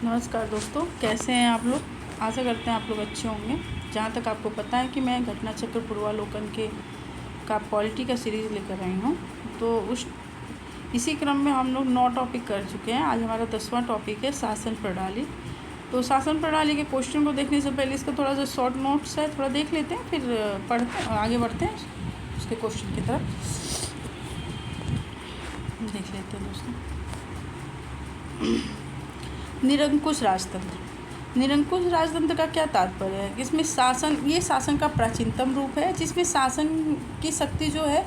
नमस्कार दोस्तों, कैसे हैं आप लोग। आशा करते हैं आप लोग अच्छे होंगे। जहाँ तक आपको पता है कि मैं घटना चक्र पूर्वालोकन के का पॉलिटी का सीरीज़ लेकर आई हूँ, तो इसी क्रम में हम लोग 9 टॉपिक कर चुके हैं। आज हमारा 10वां टॉपिक है शासन प्रणाली। तो शासन प्रणाली के क्वेश्चन को देखने से पहले इसका थोड़ा सा शॉर्ट नोट्स है, थोड़ा देख लेते हैं, फिर आगे बढ़ते हैं उसके क्वेश्चन की तरफ। देख लेते हैं दोस्तों। निरंकुश राजतंत्र। निरंकुश राजतंत्र का क्या तात्पर्य है। इसमें शासन का प्राचीनतम रूप है, जिसमें शासन की शक्ति जो है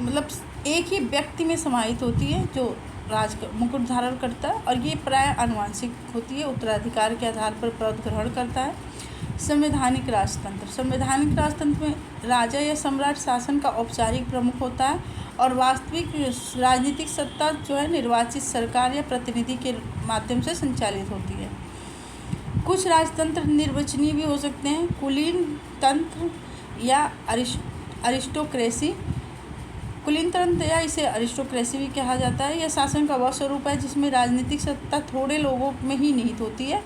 मतलब एक ही व्यक्ति में समाहित होती है, जो मुकुट धारण करता है, और ये प्राय आनुवंशिक होती है, उत्तराधिकार के आधार पर पद ग्रहण करता है। संवैधानिक राजतंत्र। संवैधानिक राजतंत्र में राजा या सम्राट शासन का औपचारिक प्रमुख होता है, और वास्तविक राजनीतिक सत्ता जो है निर्वाचित सरकार या प्रतिनिधि के माध्यम से संचालित होती है। कुछ राजतंत्र निर्वाचनीय भी हो सकते हैं। कुलीन तंत्र या अरिस्टोक्रेसी। कुलीन तंत्र या इसे अरिस्टोक्रेसी भी कहा जाता है। यह शासन का वह स्वरूप है जिसमें राजनीतिक सत्ता थोड़े लोगों में ही निहित होती है।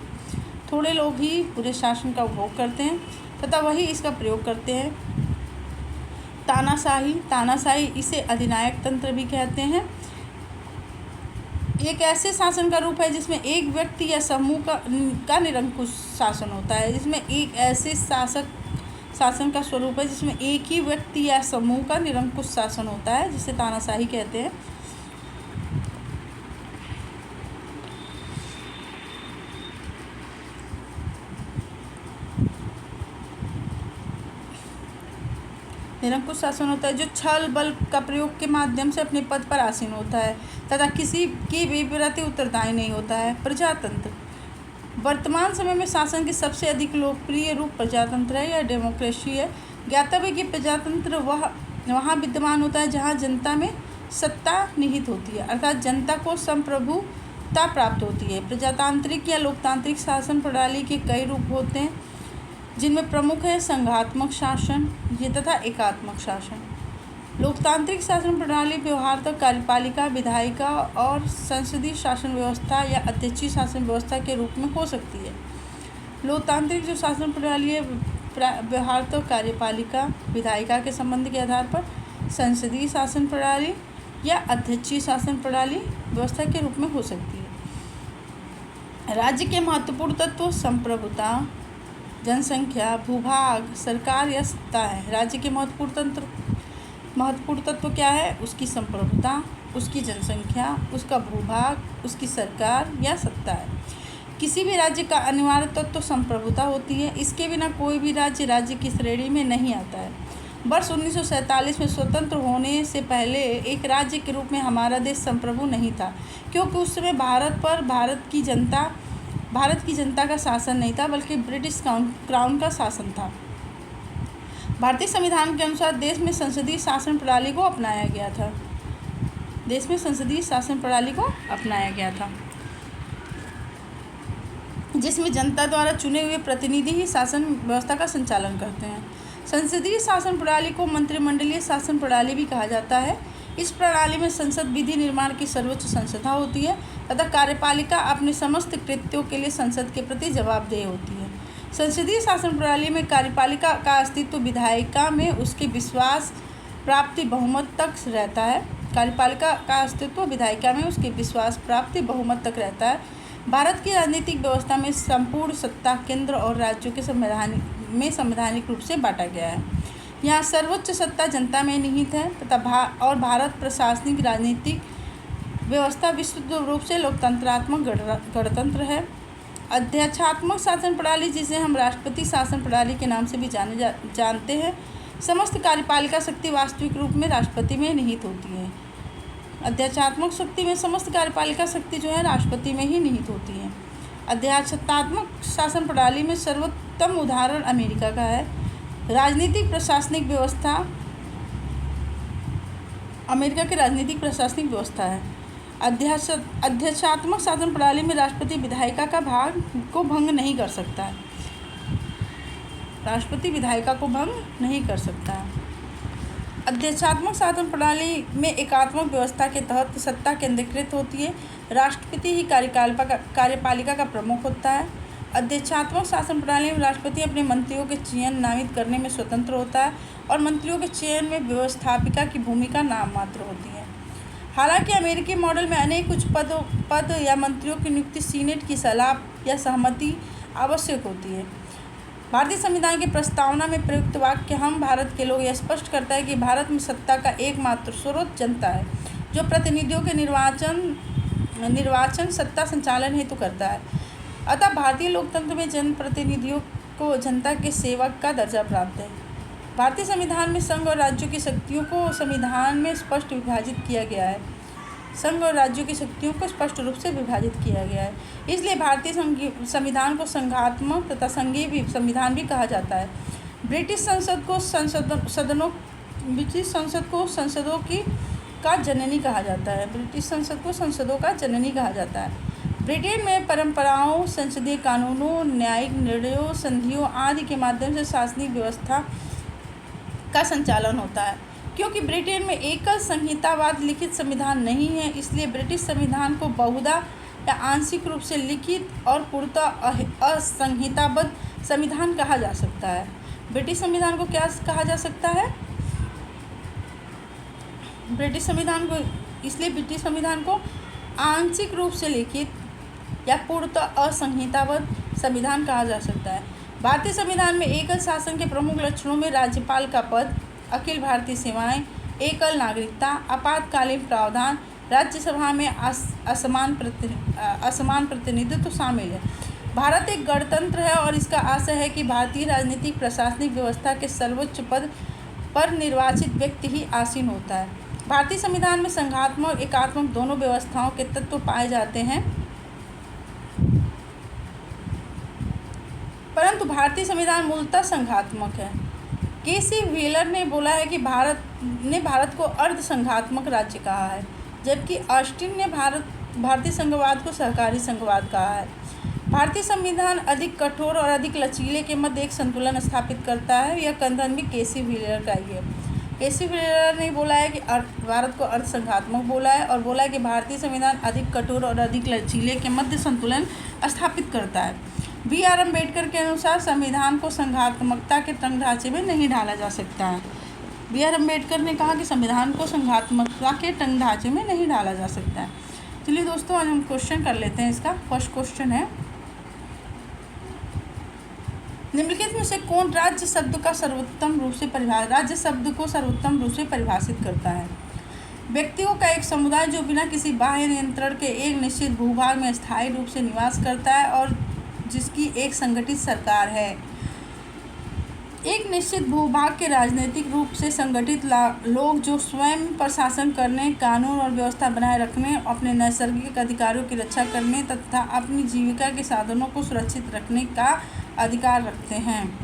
थोड़े लोग ही पूरे शासन का उपभोग करते हैं तथा वही इसका प्रयोग करते हैं। तानाशाही इसे अधिनायक तंत्र भी कहते हैं। एक ऐसे शासन का रूप है जिसमें एक व्यक्ति या समूह का निरंकुश शासन होता है। जिसमें एक ऐसे शासन का स्वरूप है जिसमें एक ही व्यक्ति या समूह का निरंकुश शासन होता है, जिसे तानाशाही कहते हैं। निरंकुश शासन होता है जो छल बल का प्रयोग के माध्यम से अपने पद पर आसीन होता है तथा किसी की भी प्रति उत्तरदायी नहीं होता है। प्रजातंत्र। वर्तमान समय में शासन की सबसे अधिक लोकप्रिय रूप प्रजातंत्र है या डेमोक्रेसी है। ज्ञातव्य कि प्रजातंत्र वहाँ विद्यमान होता है जहाँ जनता में सत्ता निहित होती है, अर्थात जनता को संप्रभुता प्राप्त होती है। प्रजातांत्रिक या लोकतांत्रिक शासन प्रणाली के कई रूप होते हैं, जिनमें प्रमुख है संघात्मक शासन ये तथा एकात्मक शासन। लोकतांत्रिक शासन प्रणाली व्यवहारतः कार्यपालिका, विधायिका और संसदीय शासन व्यवस्था या अध्यक्षीय शासन व्यवस्था के रूप में हो सकती है। लोकतांत्रिक जो शासन प्रणाली है व्यवहारतः कार्यपालिका, विधायिका के संबंध के आधार पर संसदीय शासन प्रणाली या अध्यक्षीय शासन प्रणाली व्यवस्था के रूप में हो सकती है। राज्य के महत्वपूर्ण तत्व संप्रभुता, जनसंख्या, भूभाग, सरकार या सत्ता है। राज्य के महत्वपूर्ण तत्व क्या है। उसकी संप्रभुता, उसकी जनसंख्या, उसका भूभाग, उसकी सरकार या सत्ता है। किसी भी राज्य का अनिवार्य तत्व संप्रभुता होती है। इसके बिना कोई भी राज्य की श्रेणी में नहीं आता है। वर्ष 1947 में स्वतंत्र होने से पहले एक राज्य के रूप में हमारा देश संप्रभु नहीं था, क्योंकि उस समय भारत की जनता का शासन नहीं था, बल्कि ब्रिटिश क्राउन का शासन था। भारतीय संविधान के अनुसार देश में संसदीय शासन प्रणाली को अपनाया गया था, जिसमें जनता द्वारा चुने हुए प्रतिनिधि ही शासन व्यवस्था का संचालन करते हैं। संसदीय शासन प्रणाली को मंत्रिमंडलीय शासन प्रणाली भी कहा जाता है। इस प्रणाली में संसद विधि निर्माण की सर्वोच्च संस्था होती है तथा कार्यपालिका अपने समस्त कृत्यों के लिए संसद के प्रति जवाबदेह होती है। संसदीय शासन प्रणाली में कार्यपालिका का अस्तित्व विधायिका में उसके विश्वास प्राप्ति बहुमत तक रहता है। कार्यपालिका का अस्तित्व विधायिका में उसके विश्वास प्राप्ति बहुमत तक रहता है। भारत की राजनीतिक व्यवस्था में संपूर्ण सत्ता केंद्र और राज्यों के संवैधानिक रूप से बांटा गया है। यहाँ सर्वोच्च सत्ता जनता में निहित है तथा भारत प्रशासनिक राजनीतिक व्यवस्था विस्तृत रूप से लोकतंत्रात्मक गणतंत्र है। अध्यक्षात्मक शासन प्रणाली, जिसे हम राष्ट्रपति शासन प्रणाली के नाम से भी जानते हैं, समस्त कार्यपालिका शक्ति वास्तविक रूप में राष्ट्रपति में निहित होती है। अध्यक्षात्मक शक्ति में समस्त कार्यपालिका शक्ति जो है राष्ट्रपति में ही निहित होती है। अध्यक्षात्मक शासन प्रणाली में सर्वोत्तम उदाहरण अमेरिका का है। राजनीतिक प्रशासनिक व्यवस्था अमेरिका की राजनीतिक प्रशासनिक व्यवस्था है। अध्यक्षात्मक शासन प्रणाली में राष्ट्रपति विधायिका का भंग नहीं कर सकता है। अध्यक्षात्मक शासन प्रणाली में एकात्मक व्यवस्था के तहत सत्ता केंद्रीकृत होती है राष्ट्रपति ही कार्यपालिका का प्रमुख होता है। अध्यक्षात्मक शासन प्रणाली में राष्ट्रपति अपने मंत्रियों के चयन नामित करने में स्वतंत्र होता है और मंत्रियों के चयन में व्यवस्थापिका की भूमिका नाम मात्र होती है। हालांकि अमेरिकी मॉडल में अनेक उच्च पद या मंत्रियों की नियुक्ति सीनेट की सलाह या सहमति आवश्यक होती है। भारतीय संविधान की प्रस्तावना में प्रयुक्त वाक्य हम भारत के लोग यह स्पष्ट करता है कि भारत में सत्ता का एकमात्र स्रोत जनता है, जो प्रतिनिधियों के निर्वाचन सत्ता संचालन हेतु करता है। अतः भारतीय लोकतंत्र में जनप्रतिनिधियों को जनता के सेवक का दर्जा प्राप्त है। भारतीय संविधान में संघ और राज्यों की शक्तियों को संविधान में स्पष्ट विभाजित किया गया है। संघ और राज्यों की शक्तियों को स्पष्ट रूप से विभाजित किया गया है। इसलिए भारतीय संविधान को संघात्मक तथा संघीय संविधान भी कहा जाता है। ब्रिटिश संसद को संसदों का जननी कहा जाता है। ब्रिटिश संसद को संसदों का जननी कहा जाता है। ब्रिटेन में परंपराओं, संसदीय कानूनों, न्यायिक निर्णयों, संधियों आदि के माध्यम से शासनिक व्यवस्था का संचालन होता है। क्योंकि ब्रिटेन में एकल संहितावाद लिखित संविधान नहीं है, इसलिए ब्रिटिश संविधान को बहुधा या आंशिक रूप से लिखित और पूर्णतः असंहिताबद्ध संविधान कहा जा सकता है। ब्रिटिश संविधान को क्या कहा जा सकता है? ब्रिटिश संविधान को आंशिक रूप से लिखित या पूर्णतः असंहिताबद्ध संविधान कहा जा सकता है। भारतीय संविधान में एकल शासन के प्रमुख लक्षणों में राज्यपाल का पद, अखिल भारतीय सेवाएं, एकल नागरिकता, आपातकालीन प्रावधान, राज्यसभा में असमान प्रतिनिधित्व शामिल है। भारत एक गणतंत्र है और इसका आशय है कि भारतीय राजनीतिक प्रशासनिक व्यवस्था के सर्वोच्च पद पर निर्वाचित व्यक्ति ही आसीन होता है। भारतीय संविधान में संघात्मक और एकात्मक दोनों व्यवस्थाओं के तत्व पाए जाते हैं, परंतु भारतीय संविधान मूलतः संघात्मक है। केसी व्हीलर ने बोला है कि भारत को अर्ध संघात्मक राज्य कहा है, जबकि ऑस्टिन ने भारतीय संघवाद को सहकारी संघवाद कहा है। भारतीय संविधान अधिक कठोर और अधिक लचीले के मध्य एक संतुलन स्थापित करता है। यह कथन भी केसी व्हीलर का ही है। केसी व्हीलर ने बोला है कि भारत को अर्ध संघात्मक बोला है और बोला है कि भारतीय संविधान अधिक कठोर और अधिक लचीले के मध्य संतुलन स्थापित करता है। B.R. अम्बेडकर के अनुसार संविधान को संघात्मकता के तंग ढांचे में नहीं ढाला जा सकता है। B.R. अम्बेडकर ने कहा कि संविधान को संघात्मकता के तंग ढांचे में नहीं ढाला जा सकता है। चलिए दोस्तों, आज हम क्वेश्चन कर लेते हैं। इसका फर्स्ट क्वेश्चन है, निम्नलिखित में से कौन राज्य शब्द को सर्वोत्तम रूप से परिभाषित करता है? व्यक्तियों का एक समुदाय जो बिना किसी बाह्य नियंत्रण के एक निश्चित भूभाग में स्थायी रूप से निवास करता है और जिसकी एक संगठित सरकार है। एक निश्चित भूभाग के राजनीतिक रूप से संगठित लोग जो स्वयं पर शासन करने, कानून और व्यवस्था बनाए रखने, अपने नैसर्गिक अधिकारों की रक्षा करने तथा अपनी जीविका के साधनों को सुरक्षित रखने का अधिकार रखते हैं।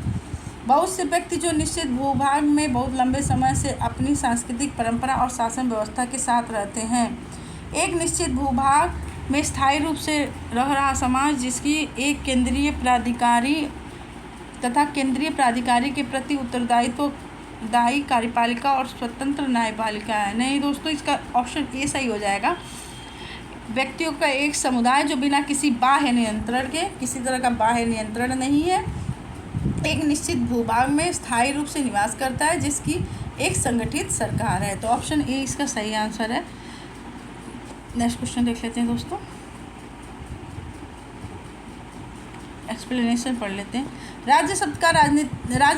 बहुत से व्यक्ति जो निश्चित भूभाग में बहुत लंबे समय से अपनी सांस्कृतिक परंपरा और शासन व्यवस्था के साथ रहते हैं। एक निश्चित भूभाग में स्थायी रूप से रह रहा समाज जिसकी एक केंद्रीय प्राधिकारी के प्रति उत्तरदायी कार्यपालिका और स्वतंत्र न्यायपालिका है। नहीं दोस्तों, इसका ऑप्शन ए सही हो जाएगा। व्यक्तियों का एक समुदाय जो बिना किसी बाह्य नियंत्रण के, किसी तरह का बाह्य नियंत्रण नहीं है, एक निश्चित भूभाग में स्थायी रूप से निवास करता है जिसकी एक संगठित सरकार है। तो ऑप्शन ए इसका सही आंसर है। नेक्स्ट क्वेश्चन देख लेते हैं दोस्तों, एक्सप्लेनेशन पढ़ लेते हैं। राज्य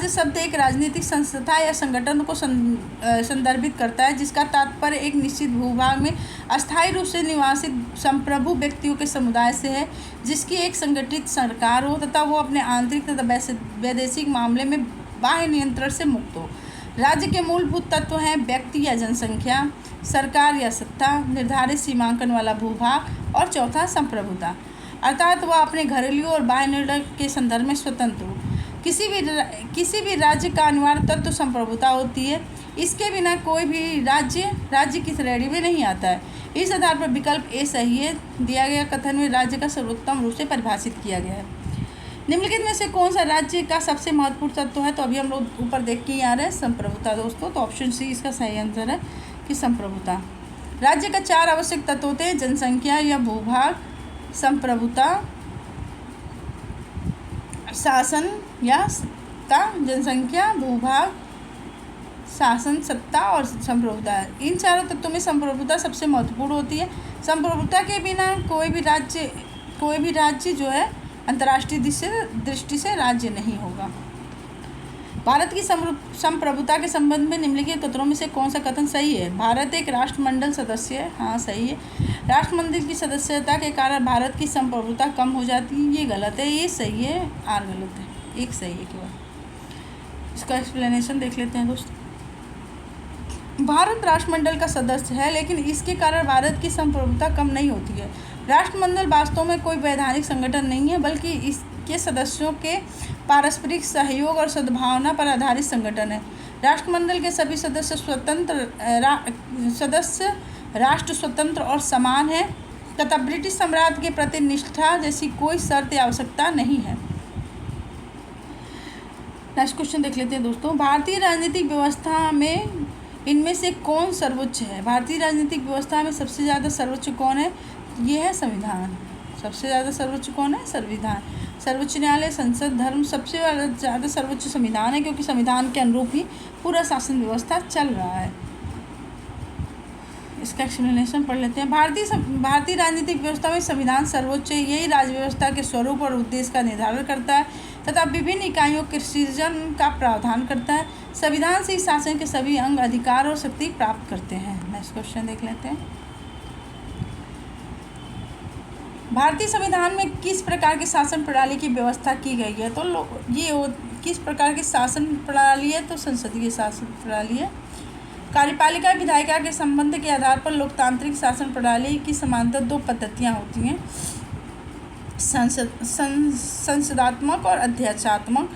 शब्द एक राजनीतिक संस्था या संगठन को संदर्भित करता है जिसका तात्पर्य एक निश्चित भूभाग में अस्थायी रूप से निवासित संप्रभु व्यक्तियों के समुदाय से है, जिसकी एक संगठित सरकार हो तथा वो अपने आंतरिक तथा वैदेशिक मामले में बाह्य नियंत्रण से मुक्त हो। राज्य के मूलभूत तत्व हैं व्यक्ति या जनसंख्या, सरकार या सत्ता, निर्धारित सीमांकन वाला भूभाग और चौथा संप्रभुता, अर्थात वह अपने घरेलू और बाह्य निर्णय के संदर्भ में स्वतंत्र हो। किसी भी राज्य का अनिवार्य तत्व संप्रभुता होती है। इसके बिना कोई भी राज्य की श्रेणी में नहीं आता है। इस आधार पर विकल्प ए सही है। दिया गया कथन में राज्य का सर्वोत्तम रूप से परिभाषित किया गया है। निम्नलिखित में से कौन सा राज्य का सबसे महत्वपूर्ण तत्व है? तो अभी हम लोग ऊपर देख के ही आ रहे हैं संप्रभुता दोस्तों। तो ऑप्शन सी इसका सही आंसर है कि संप्रभुता। राज्य का 4 आवश्यक तत्व होते हैं: जनसंख्या या भूभाग, संप्रभुता, शासन या सत्ता। जनसंख्या, भूभाग, शासन, सत्ता और संप्रभुता। इन चारों तत्वों में संप्रभुता सबसे महत्वपूर्ण होती है। संप्रभुता के बिना कोई भी राज्य जो है अंतर्राष्ट्रीय दृष्टि से राज्य नहीं होगा। भारत की संप्रभुता के संबंध में निम्नलिखित कथनों में से कौन सा कथन सही है? भारत एक राष्ट्रमंडल सदस्य है। हाँ, सही है। राष्ट्रमंडल की सदस्यता के कारण भारत की संप्रभुता कम हो जाती है। ये गलत है। ये सही है, आर गलत है। एक सही है केवल। इसका एक्सप्लेनेशन देख लेते हैं दोस्तों। भारत राष्ट्रमंडल का सदस्य है, लेकिन इसके कारण भारत की संप्रभुता कम नहीं होती है। राष्ट्रमंडल वास्तव में कोई वैधानिक संगठन नहीं है, बल्कि इसके सदस्यों के पारस्परिक सहयोग और सद्भावना पर आधारित संगठन है। राष्ट्रमंडल के सभी सदस्य राष्ट्र स्वतंत्र और समान हैं तथा ब्रिटिश साम्राज्य के प्रति निष्ठा जैसी कोई शर्त या आवश्यकता नहीं है। नेक्स्ट क्वेश्चन देख लेते हैं दोस्तों। भारतीय राजनीतिक व्यवस्था में इनमें से कौन सर्वोच्च है? भारतीय राजनीतिक व्यवस्था में सबसे ज़्यादा सर्वोच्च कौन है? ये है संविधान। सबसे ज़्यादा सर्वोच्च कौन है? संविधान। सर्वोच्च न्यायालय, संसद, धर्म, सबसे ज़्यादा सर्वोच्च संविधान है, क्योंकि संविधान के अनुरूप ही पूरा शासन व्यवस्था चल रहा है। इसका एक्सप्लेनेशन पढ़ लेते हैं। भारतीय राजनीतिक व्यवस्था में संविधान सर्वोच्च है। यही राज्य व्यवस्था के स्वरूप और उद्देश्य का निर्धारण करता है तथा विभिन्न इकाइयों के सृजन का प्रावधान करता है। संविधान से ही शासन के सभी अंग अधिकार और शक्ति प्राप्त करते हैं। नेक्स्ट क्वेश्चन देख लेते हैं। भारतीय संविधान में किस प्रकार की शासन प्रणाली की व्यवस्था की गई है? तो किस प्रकार की शासन प्रणाली है? तो संसदीय शासन प्रणाली है। कार्यपालिका विधायिका के संबंध के आधार पर लोकतांत्रिक शासन प्रणाली की समांतर 2 पद्धतियाँ होती हैं: संसदात्मक और अध्यक्षात्मक।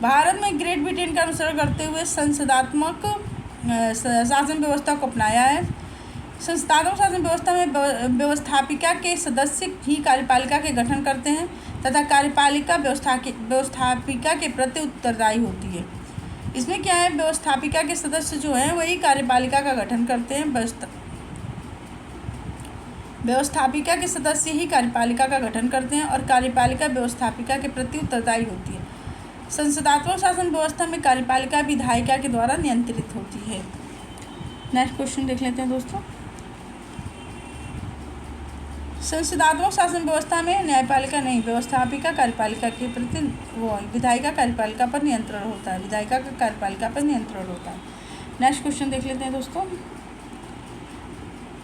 भारत में ग्रेट ब्रिटेन का अनुसरण करते हुए संसदात्मक शासन व्यवस्था को अपनाया है। संसदात्मक शासन व्यवस्था में व्यवस्थापिका के सदस्य ही कार्यपालिका के गठन करते हैं तथा कार्यपालिका व्यवस्थापिका के प्रति उत्तरदायी होती है। इसमें क्या है? व्यवस्थापिका के सदस्य जो हैं वही कार्यपालिका का गठन करते हैं। व्यवस्थापिका के सदस्य ही कार्यपालिका का गठन करते हैं और कार्यपालिका व्यवस्थापिका के प्रति उत्तरदायी होती है। संसदात्मक शासन व्यवस्था में कार्यपालिका विधायिका के द्वारा नियंत्रित होती है। नेक्स्ट क्वेश्चन देख लेते हैं दोस्तों। संसदात्मक शासन व्यवस्था में न्यायपालिका नहीं, व्यवस्थापिका कार्यपालिका के प्रति विधायिका कार्यपालिका पर नियंत्रण होता है। विधायिका का कार्यपालिका पर नियंत्रण होता है। नेक्स्ट क्वेश्चन देख लेते हैं दोस्तों।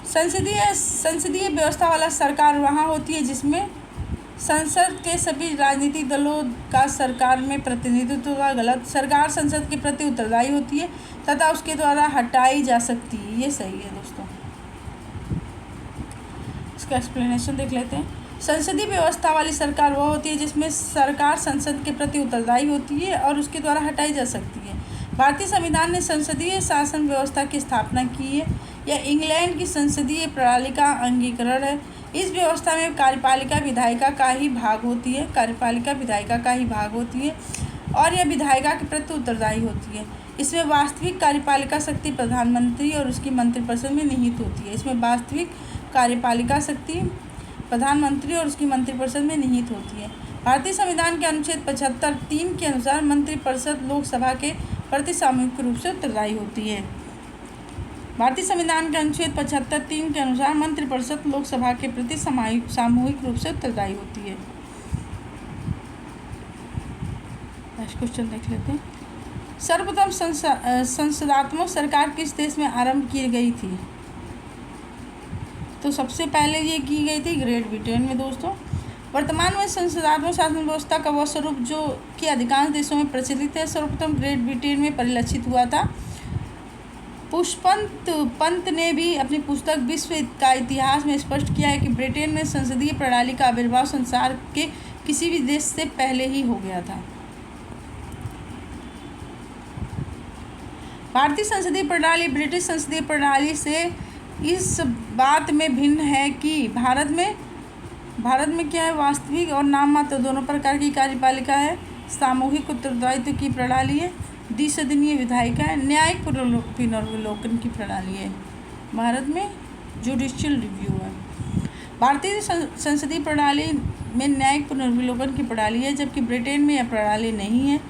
संसदीय व्यवस्था वाला सरकार वहाँ होती है जिसमें संसद के सभी राजनीतिक दलों का सरकार में प्रतिनिधित्व का गलत। सरकार संसद के प्रति उत्तरदायी होती है तथा उसके द्वारा हटाई जा सकती है। ये सही है दोस्तों। इसका एक्सप्लेनेशन देख लेते हैं। संसदीय व्यवस्था वाली सरकार वह होती है जिसमें सरकार संसद के प्रति उत्तरदायी होती है और उसके द्वारा हटाई जा सकती है। भारतीय संविधान ने संसदीय शासन व्यवस्था की स्थापना की है। यह इंग्लैंड की संसदीय प्रणाली का अंगीकरण है। इस व्यवस्था में कार्यपालिका विधायिका का ही भाग होती है। कार्यपालिका विधायिका का ही भाग होती है और यह विधायिका के प्रति उत्तरदायी होती है। इसमें वास्तविक कार्यपालिका शक्ति प्रधानमंत्री और उसकी मंत्रिपरिषद में निहित होती है। इसमें वास्तविक कार्यपालिका शक्ति प्रधानमंत्री और उसकी मंत्रिपरिषद में निहित होती है। भारतीय संविधान के अनुच्छेद 75(3) के अनुसार मंत्रिपरिषद लोकसभा के प्रति सामूहिक रूप से उत्तरदायी होती है। भारतीय संविधान के अनुच्छेद 75(3) के अनुसार मंत्रिपरिषद लोकसभा के प्रति सामूहिक रूप से उत्तरदायी होती है। नेक्स्ट क्वेश्चन देख लेते हैं। सर्वप्रथम संसदात्मक सरकार किस देश में आरंभ की गई थी? तो सबसे पहले ये की गई थी ग्रेट ब्रिटेन में दोस्तों। वर्तमान में संसदात्मक शासन व्यवस्था का वह स्वरूप जो कि अधिकांश देशों में प्रचलित है सर्वप्रथम ग्रेट ब्रिटेन में परिलक्षित हुआ था। पुष्पवंत पंत ने भी अपनी पुस्तक विश्व का इतिहास में स्पष्ट किया है कि ब्रिटेन में संसदीय प्रणाली का आविर्भाव संसार के किसी भी देश से पहले ही हो गया था। भारतीय संसदीय प्रणाली ब्रिटिश संसदीय प्रणाली से इस बात में भिन्न है कि भारत में क्या है? वास्तविक और नाम मात्र दोनों प्रकार की कार्यपालिका है। सामूहिक उत्तरदायित्व की प्रणाली है। द्विसदनीय विधायिका है। न्यायिक पुनर्विलोकन की प्रणाली है। भारत में जुडिशियल रिव्यू है। भारतीय संसदीय प्रणाली में न्यायिक पुनर्विलोकन की प्रणाली है, जबकि ब्रिटेन में यह प्रणाली नहीं है।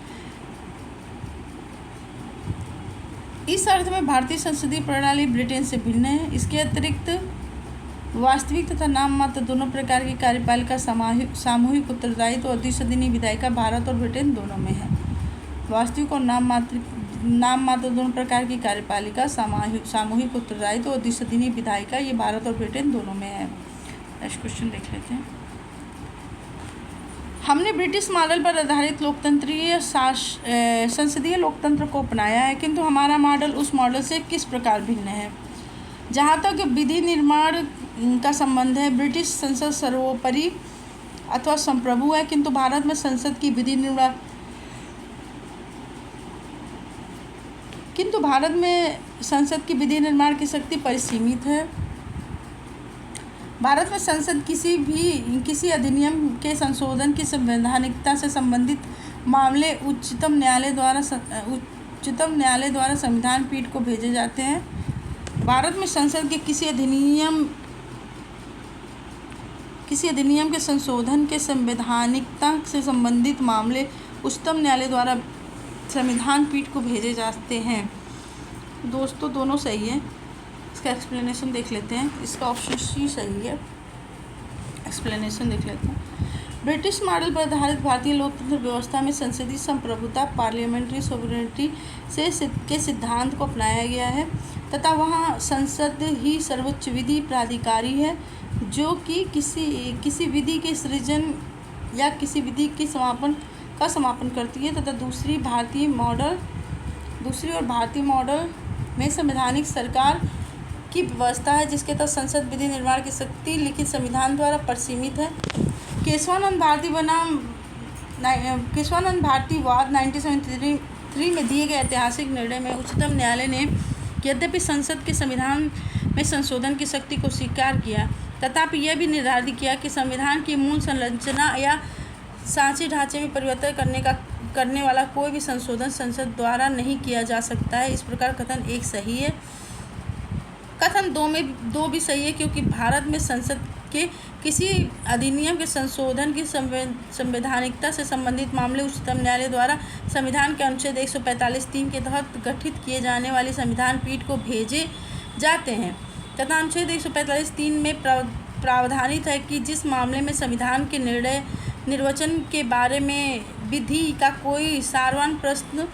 इस अर्थ में भारतीय संसदीय प्रणाली ब्रिटेन से भिन्न है। इसके अतिरिक्त वास्तविक तथा नाम मात्र दोनों प्रकार की कार्यपालिका सामूहिक उत्तरदायित्व और द्विसदनीय विधायिका भारत और ब्रिटेन दोनों में है। वास्तविक और नाम मात्र दोनों प्रकार की कार्यपालिका सामूहिक उत्तरदायित्व और द्विसदनीय विधायिका ये भारत और ब्रिटेन दोनों में है। नेक्स्ट क्वेश्चन देख लेते हैं। हमने ब्रिटिश मॉडल पर आधारित लोकतंत्रीय संसदीय लोकतंत्र को अपनाया है, किंतु हमारा मॉडल उस मॉडल से किस प्रकार भिन्न है? जहाँ तक विधि निर्माण का संबंध है, ब्रिटिश संसद सर्वोपरि अथवा संप्रभु है, किंतु भारत में संसद की विधि निर्माण की शक्ति परिसीमित है। भारत में संसद किसी अधिनियम के संशोधन की संवैधानिकता से संबंधित मामले उच्चतम न्यायालय द्वारा संविधान पीठ को भेजे जाते हैं। भारत में संसद के किसी अधिनियम के संशोधन के संवैधानिकता से संबंधित मामले उच्चतम न्यायालय द्वारा संविधान पीठ को भेजे जाते हैं। दोस्तों दोनों सही है। इसका एक्सप्लेनेशन देख लेते हैं। इसका ऑप्शन सी सही है। एक्सप्लेनेशन देख लेते हैं। ब्रिटिश मॉडल पर आधारित भारतीय लोकतंत्र व्यवस्था में संसदीय संप्रभुता पार्लियामेंट्री सोवरेनिटी के सिद्धांत को अपनाया गया है तथा वहाँ संसद ही सर्वोच्च विधि प्राधिकारी है, जो कि किसी विधि के सृजन या किसी विधि के समापन करती है तथा दूसरी और भारतीय मॉडल में संवैधानिक सरकार की व्यवस्था है, जिसके तहत संसद विधि निर्माण की शक्ति लिखित संविधान द्वारा परिसीमित है। केशवानंद भारतीवाद 1973 में दिए गए ऐतिहासिक निर्णय में उच्चतम न्यायालय ने यद्यपि संसद के संविधान में संशोधन की शक्ति को स्वीकार किया, तथापि यह भी निर्धारित किया कि संविधान की मूल संरचना या सांची ढांचे में परिवर्तन करने वाला कोई भी संशोधन संसद द्वारा नहीं किया जा सकता है। इस प्रकार कथन 1 सही है। कथन 2 भी सही है, क्योंकि भारत में संसद के किसी अधिनियम के संशोधन की संवैधानिकता से संबंधित मामले उच्चतम न्यायालय द्वारा संविधान के अनुच्छेद 145(3) के तहत गठित किए जाने वाली संविधान पीठ को भेजे जाते हैं तथा अनुच्छेद 145(3) में प्रावधानित है कि जिस मामले में संविधान के निर्वचन के बारे में विधि का कोई सारवान प्रश्न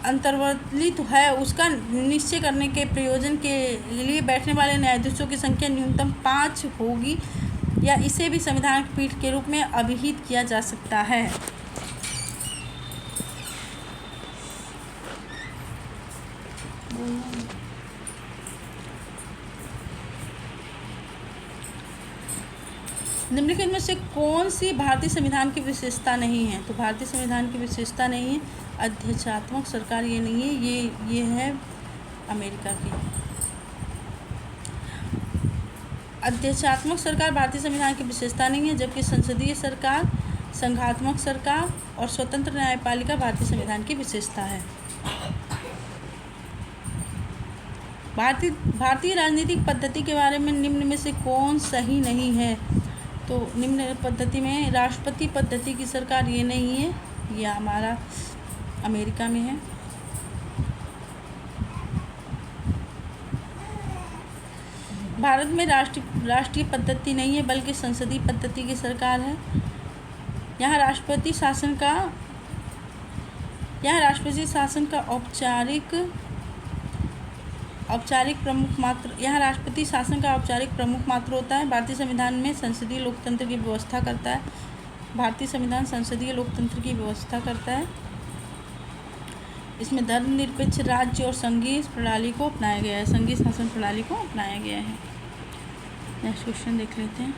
अंतर्वर्लित है, उसका निश्चय करने के प्रयोजन के लिए बैठने वाले न्यायाधीशों की संख्या न्यूनतम 5 होगी या इसे भी संविधान पीठ के रूप में अभिहित किया जा सकता है। निम्नलिखित में से कौन सी भारतीय संविधान की विशेषता नहीं है? तो भारतीय संविधान की विशेषता नहीं है अध्यक्षात्मक सरकार, ये नहीं है, ये है अमेरिका की। अध्यक्षात्मक सरकार भारतीय संविधान की विशेषता नहीं है, जबकि संसदीय सरकार, संघात्मक सरकार और स्वतंत्र न्यायपालिका भारतीय संविधान की विशेषता है। भारतीय राजनीतिक पद्धति के बारे में निम्न में से कौन सही नहीं है? तो निम्न पद्धति में राष्ट्रपति पद्धति की सरकार ये नहीं है, यह हमारा अमेरिका में है। भारत में राष्ट्रीय पद्धति नहीं है, बल्कि संसदीय पद्धति की सरकार है। यहाँ राष्ट्रपति शासन का औपचारिक प्रमुख मात्र होता है। भारतीय संविधान में संसदीय लोकतंत्र की व्यवस्था करता है। भारतीय संविधान संसदीय लोकतंत्र की व्यवस्था करता है। इसमें धर्मनिरपेक्ष राज्य और संघीय प्रणाली को अपनाया गया है, संघीय शासन प्रणाली को अपनाया गया है। नेक्स्ट क्वेश्चन देख लेते हैं।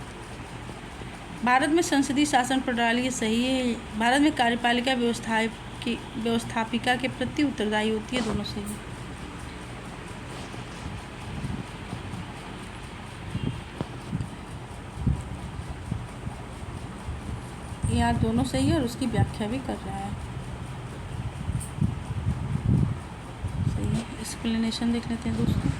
भारत में संसदीय शासन प्रणाली सही है। भारत में कार्यपालिका व्यवस्थापिका के प्रति उत्तरदायी होती है, दोनों सही है। यार दोनों सही है और उसकी व्याख्या भी कर रहा है, सही है। एक्सप्लेनेशन देख लेते हैं दोस्तों।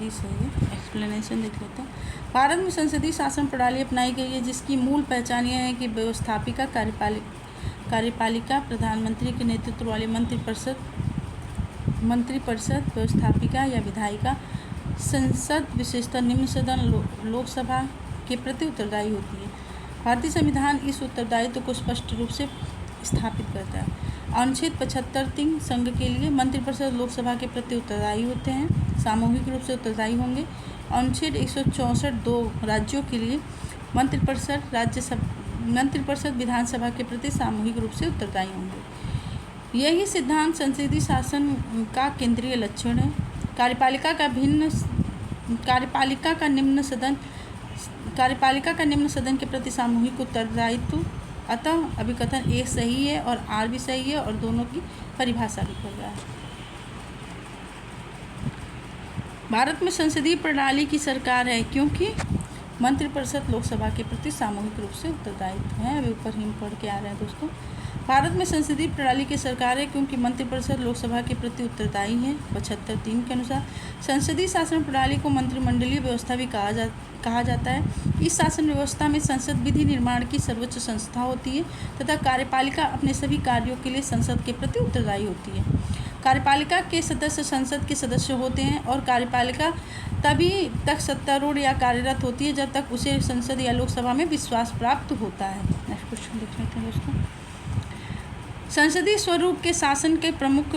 यही सही है। एक्सप्लेनेशन देख लेते हैं। भारत में संसदीय शासन प्रणाली अपनाई गई है जिसकी मूल पहचान यह है कि व्यवस्थापिका कार्यपालिका प्रधानमंत्री के नेतृत्व वाली मंत्रिपरिषद व्यवस्थापिका या विधायिका संसद विशेषतः निम्न सदन लोकसभा के प्रति उत्तरदायी होती है। भारतीय संविधान इस उत्तरदायित्व को स्पष्ट रूप से स्थापित करता है। अनुच्छेद 75(3) संघ के लिए मंत्रिपरिषद लोकसभा के प्रति उत्तरदायी होते हैं, सामूहिक रूप से उत्तरदायी होंगे। अनुच्छेद 164(2) राज्यों के लिए मंत्रिपरिषद विधानसभा के प्रति सामूहिक रूप से उत्तरदायी होंगे। यही सिद्धांत संसदीय शासन का केंद्रीय लक्षण है। कार्यपालिका का निम्न सदन के प्रति सामूहिक उत्तरदायित्व। अतः अभिकथन ए सही है और आर भी सही है और दोनों की परिभाषा भी कर रहा है। भारत में संसदीय प्रणाली की सरकार है क्योंकि मंत्रिपरिषद लोकसभा के प्रति सामूहिक रूप से उत्तरदायित्व है। अभी ऊपर ही पढ़ के आ रहे हैं दोस्तों। भारत में संसदीय प्रणाली की सरकार है क्योंकि मंत्रिपरिषद लोकसभा के प्रति उत्तरदायी है। 75(3) के अनुसार संसदीय शासन प्रणाली को मंत्रिमंडलीय व्यवस्था भी कहा जाता है। इस शासन व्यवस्था में संसद विधि निर्माण की सर्वोच्च संस्था होती है तथा कार्यपालिका अपने सभी कार्यों के लिए संसद के प्रति उत्तरदायी होती है। कार्यपालिका के सदस्य संसद के सदस्य होते हैं और कार्यपालिका तभी तक सत्तारूढ़ या कार्यरत होती है जब तक उसे संसद या लोकसभा में विश्वास प्राप्त होता है। नेक्स्ट क्वेश्चन देख लेते हैं दोस्तों। संसदीय स्वरूप के शासन के प्रमुख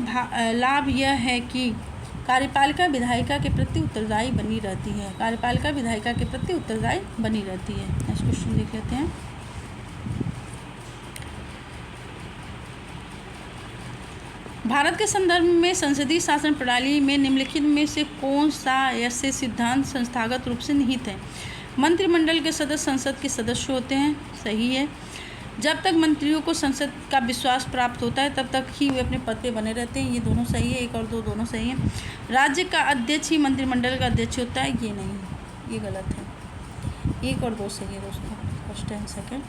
लाभ यह है कि कार्यपालिका विधायिका के प्रति उत्तरदायी बनी रहती है। कार्यपालिका विधायिका के प्रति उत्तरदायी बनी रहती है। नेक्स्ट क्वेश्चन देख लेते हैं। भारत के संदर्भ में संसदीय शासन प्रणाली में निम्नलिखित में से कौन सा ऐसे सिद्धांत संस्थागत रूप से निहित है? मंत्रिमंडल के सदस्य संसद के सदस्य होते हैं, सही है। जब तक मंत्रियों को संसद का विश्वास प्राप्त होता है तब तक ही वे अपने पद पे बने रहते हैं, ये दोनों सही है। 1 और 2 दोनों सही हैं। राज्य का अध्यक्ष ही मंत्रिमंडल का अध्यक्ष होता है, ये नहीं, ये गलत है। 1 और 2 सही है दोस्तों, फर्स्ट एंड सेकेंड।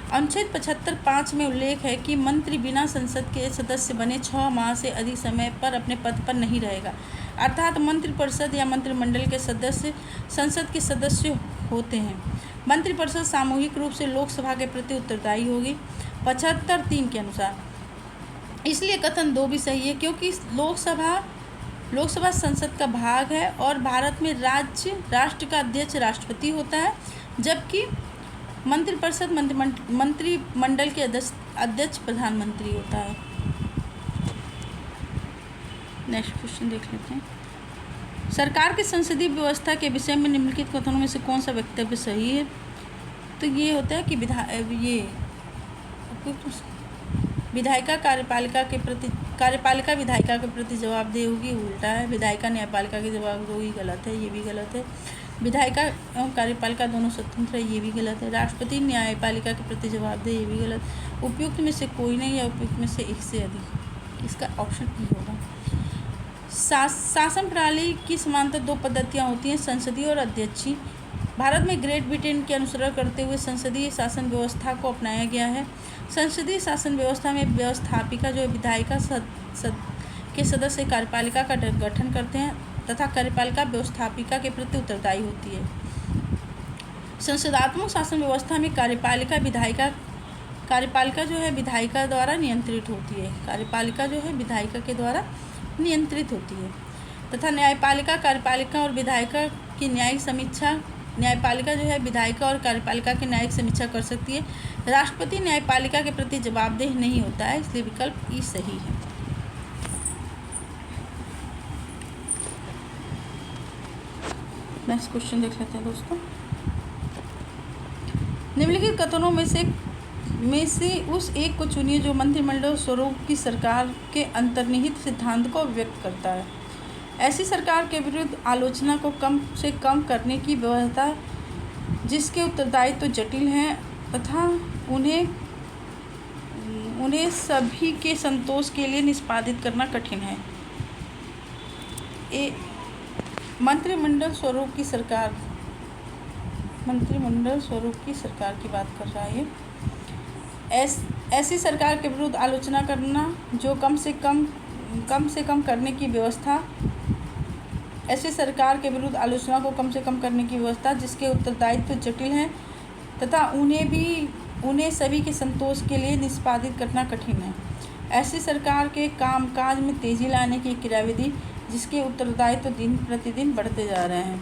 अनुच्छेद 75(5) में उल्लेख है कि मंत्री बिना संसद के सदस्य बने 6 माह से अधिक समय पर अपने पद पर नहीं रहेगा। अर्थात मंत्रिपरिषद या मंत्रिमंडल के सदस्य संसद के सदस्य होते हैं। मंत्रिपरिषद सामूहिक रूप से लोकसभा के प्रति उत्तरदायी होगी 75(3) के अनुसार। इसलिए कथन 2 भी सही है क्योंकि लोकसभा संसद का भाग है और भारत में राष्ट्र का अध्यक्ष राष्ट्रपति होता है, जबकि मंत्रिपरिषद मंत्रिमंडल के अध्यक्ष प्रधानमंत्री होता है। नेक्स्ट क्वेश्चन देख लेते हैं। सरकार की संसदीय व्यवस्था के विषय में निम्नलिखित कथनों में से कौन सा वक्तव्य सही है? तो ये होता है कि कार्यपालिका विधायिका के प्रति जवाबदेह होगी, उल्टा है। विधायिका न्यायपालिका के जवाब होगी, गलत है, ये भी गलत है। विधायिका एवं कार्यपालिका दोनों स्वतंत्र है, ये भी गलत है। राष्ट्रपति न्यायपालिका के प्रति जवाबदेह, ये भी गलत। उपयुक्त में से कोई नहीं या उपयुक्त में से एक से अधिक, इसका ऑप्शन ई होगा। शासन प्रणाली की समांतर 2 पद्धतियाँ होती हैं, संसदीय और अध्यक्षीय। भारत में ग्रेट ब्रिटेन के अनुसरण करते हुए संसदीय शासन व्यवस्था को अपनाया गया है। संसदीय शासन व्यवस्था में व्यवस्थापिका जो विधायिका के सदस्य कार्यपालिका का गठन करते हैं तथा कार्यपालिका व्यवस्थापिका के प्रति उत्तरदायी होती है। संसदात्मक शासन व्यवस्था में कार्यपालिका जो है विधायिका द्वारा नियंत्रित होती है। कार्यपालिका जो है विधायिका के द्वारा नियंत्रित होती है तथा न्यायपालिका कार्यपालिका और विधायिका की न्यायिक समीक्षा। न्यायपालिका जो है विधायिका और कार्यपालिका की न्यायिक समीक्षा कर सकती है। राष्ट्रपति न्यायपालिका के प्रति जवाबदेह नहीं होता है, इसलिए विकल्प ई सही है। नेक्स्ट क्वेश्चन देख लेते हैं दोस्तों। निम्नलिखित कथनों में से उस एक को चुनिए जो मंत्रिमंडल स्वरूप की सरकार के अंतर्निहित सिद्धांत को व्यक्त करता है। ऐसी सरकार के विरुद्ध आलोचना को कम से कम करने की व्यवस्था जिसके उत्तरदायित्व तो जटिल हैं तथा उन्हें सभी के संतोष के लिए निष्पादित करना कठिन है। मंत्रिमंडल स्वरूप की सरकार की बात कर रहा है। ऐसी सरकार के विरुद्ध आलोचना करना जो कम से कम करने की व्यवस्था ऐसी सरकार के विरुद्ध आलोचना को कम से कम करने की व्यवस्था जिसके उत्तरदायित्व जटिल हैं तथा उन्हें सभी के संतोष के लिए निष्पादित करना कठिन है। ऐसी सरकार के कामकाज में तेजी लाने की क्रियाविधि जिसके उत्तरदायित्व दिन प्रतिदिन बढ़ते जा रहे हैं।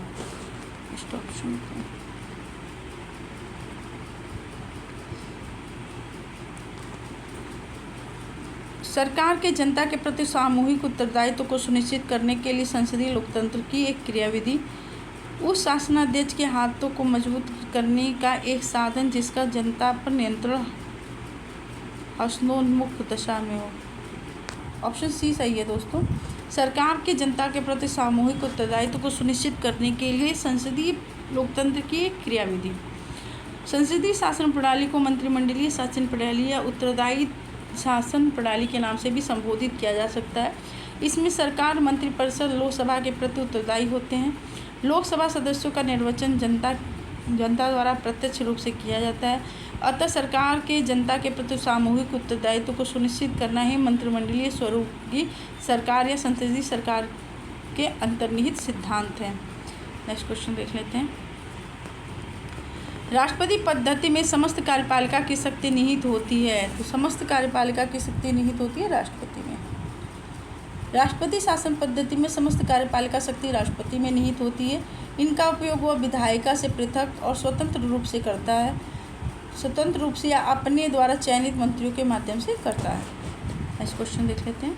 सरकार के जनता के प्रति सामूहिक उत्तरदायित्व को सुनिश्चित करने के लिए संसदीय लोकतंत्र की एक क्रियाविधि उस शासनाध्यक्ष के हाथों को मजबूत करने का एक साधन जिसका जनता पर नियंत्रण हसनोन्मुख दशा में हो। ऑप्शन सी सही है दोस्तों। सरकार के जनता के प्रति सामूहिक उत्तरदायित्व को सुनिश्चित करने के लिए संसदीय लोकतंत्र की एक क्रियाविधि। संसदीय शासन प्रणाली को मंत्रिमंडलीय शासन प्रणाली या उत्तरदायी शासन प्रणाली के नाम से भी संबोधित किया जा सकता है। इसमें सरकार मंत्रिपरिषद लोकसभा के प्रति उत्तरदायी होते हैं। लोकसभा सदस्यों का निर्वाचन जनता द्वारा प्रत्यक्ष रूप से किया जाता है। अतः सरकार के जनता के प्रति सामूहिक उत्तरदायित्व को सुनिश्चित करना ही मंत्रिमंडलीय स्वरूप की सरकार या संसदीय सरकार के अंतर्निहित सिद्धांत हैं। नेक्स्ट क्वेश्चन देख लेते हैं। राष्ट्रपति पद्धति में समस्त कार्यपालिका की शक्ति निहित होती है। तो समस्त कार्यपालिका की शक्ति निहित होती है राष्ट्रपति में। राष्ट्रपति शासन पद्धति में समस्त कार्यपालिका शक्ति राष्ट्रपति में निहित होती है। इनका उपयोग वह विधायिका से पृथक और स्वतंत्र रूप से करता है, स्वतंत्र रूप से या अपने द्वारा चयनित मंत्रियों के माध्यम से करता है। नेक्स्ट क्वेश्चन देख लेते हैं।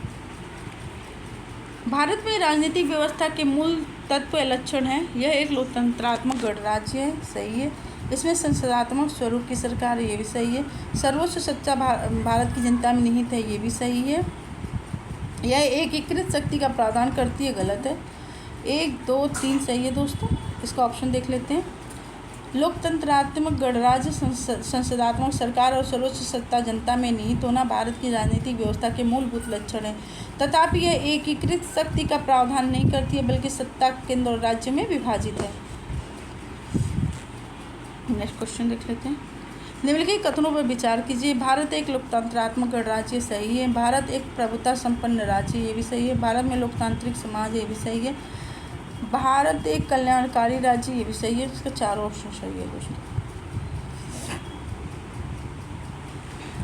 भारत में राजनीतिक व्यवस्था के मूल तत्व या लक्षण हैं। यह एक लोकतंत्रात्मक गणराज्य है, सही है। इसमें संसदात्मक स्वरूप की सरकार है, ये भी सही है। सर्वोच्च सत्ता भारत की जनता में निहित है, ये भी सही है। यह एकीकृत शक्ति का प्रावधान करती है, गलत है। 1, 2, 3 सही है दोस्तों। इसका ऑप्शन देख लेते हैं। लोकतंत्रात्मक गणराज्य, संसदात्मक सरकार और सर्वोच्च सत्ता जनता में निहित होना भारत की राजनीतिक व्यवस्था के मूलभूत लक्षण हैं। तथापि यह एकीकृत शक्ति का प्रावधान नहीं करती है, बल्कि सत्ता केंद्र और राज्य में विभाजित है। नेक्स्ट क्वेश्चन देख लेते हैं। निम्नलिखित कथनों पर विचार कीजिए। भारत एक लोकतंत्रात्मक गणराज्य, सही है। भारत एक प्रभुता संपन्न राज्य, ये भी सही है। भारत में लोकतांत्रिक समाज, ये भी सही है। भारत एक कल्याणकारी राज्य, ये भी सही है। इसका 4 ऑप्शन सही है दोस्तों।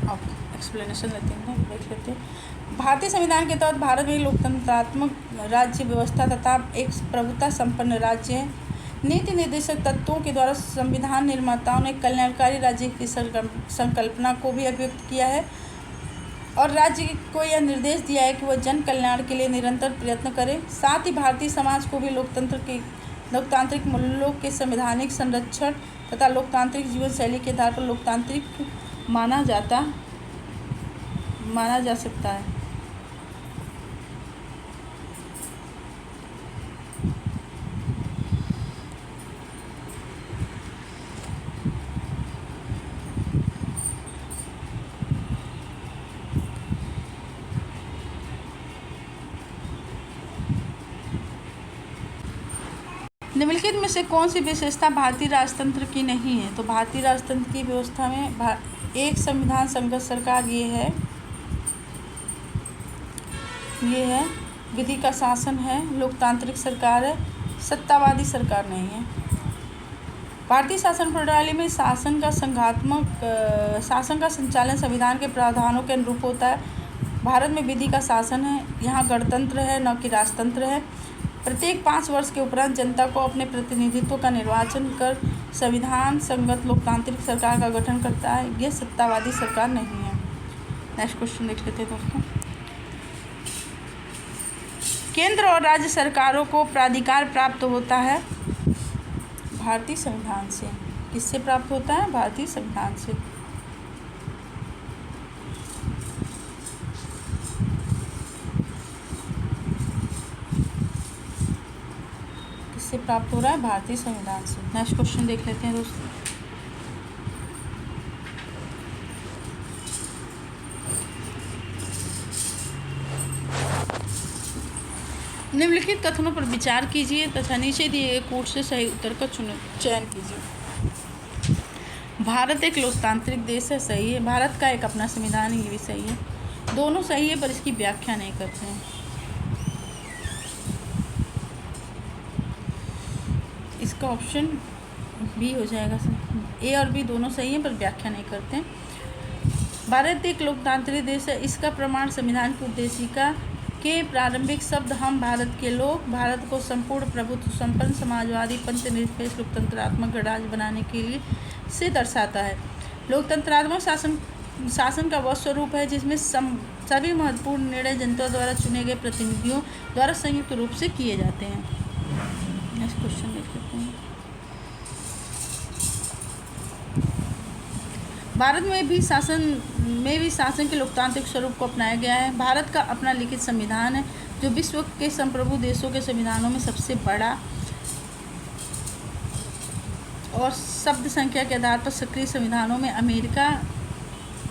अब एक्सप्लेनेशन लेते हैं, देख लेते हैं। भारतीय संविधान के तहत भारत में लोकतंत्रात्मक राज्य व्यवस्था तथा एक प्रभुता संपन्न राज्य है। नीति निर्देशक तत्वों के द्वारा संविधान निर्माताओं ने कल्याणकारी राज्य की संकल्पना को भी अभिव्यक्त किया है और राज्य को यह निर्देश दिया है कि वह जन कल्याण के लिए निरंतर प्रयत्न करे। साथ ही भारतीय समाज को भी लोकतांत्रिक मूल्यों के संवैधानिक संरक्षण तथा लोकतांत्रिक जीवन शैली के आधार पर लोकतांत्रिक माना जा सकता है। निम्नलिखित में से कौन सी विशेषता भारतीय राजतंत्र की नहीं है? तो भारतीय राजतंत्र की व्यवस्था में एक संविधान संगत सरकार, ये है विधि का शासन है, लोकतांत्रिक सरकार है, सत्तावादी सरकार नहीं है। भारतीय शासन प्रणाली में शासन का संचालन संविधान के प्रावधानों के अनुरूप होता है। भारत में विधि का शासन है, यहाँ गणतंत्र है न कि राजतंत्र है। प्रत्येक 5 वर्ष के उपरांत जनता को अपने प्रतिनिधित्व का निर्वाचन कर संविधान संगत लोकतांत्रिक सरकार का गठन करता है। यह सत्तावादी सरकार नहीं है। नेक्स्ट क्वेश्चन देख लेते हैं दोस्तों। केंद्र और राज्य सरकारों को प्राधिकार प्राप्त होता है भारतीय संविधान से। किससे प्राप्त होता है? भारतीय संविधान से। किससे प्राप्त हो रहा है? भारतीय संविधान से। नेक्स्ट क्वेश्चन देख लेते हैं दोस्तों। निम्नलिखित कथनों पर विचार कीजिए तथा नीचे दिए गए कोड से सही उत्तर का चयन कीजिए। भारत एक लोकतांत्रिक देश है, सही है। भारत का एक अपना संविधान है, ये भी सही है। दोनों सही है पर इसकी व्याख्या नहीं करते हैं। इसका ऑप्शन बी हो जाएगा। ए और बी दोनों सही हैं पर व्याख्या नहीं करते हैं। भारत एक लोकतांत्रिक देश है। इसका प्रमाण संविधान की उद्देशिका के प्रारंभिक शब्द हम भारत के लोग भारत को संपूर्ण प्रभुत्व संपन्न समाजवादी पंथ निरपेक्ष लोकतंत्रात्मक गणराज्य बनाने के लिए से दर्शाता है। लोकतंत्रात्मक शासन का वह स्वरूप है जिसमें सभी महत्वपूर्ण निर्णय जनता द्वारा चुने गए प्रतिनिधियों द्वारा संयुक्त रूप से किए जाते हैं। नेक्स्ट क्वेश्चन देख लेते हैं। भारत में भी शासन के लोकतांत्रिक स्वरूप को अपनाया गया है। भारत का अपना लिखित संविधान है जो विश्व के संप्रभु देशों के संविधानों में सबसे बड़ा और शब्द संख्या के आधार पर सक्रिय संविधानों में अमेरिका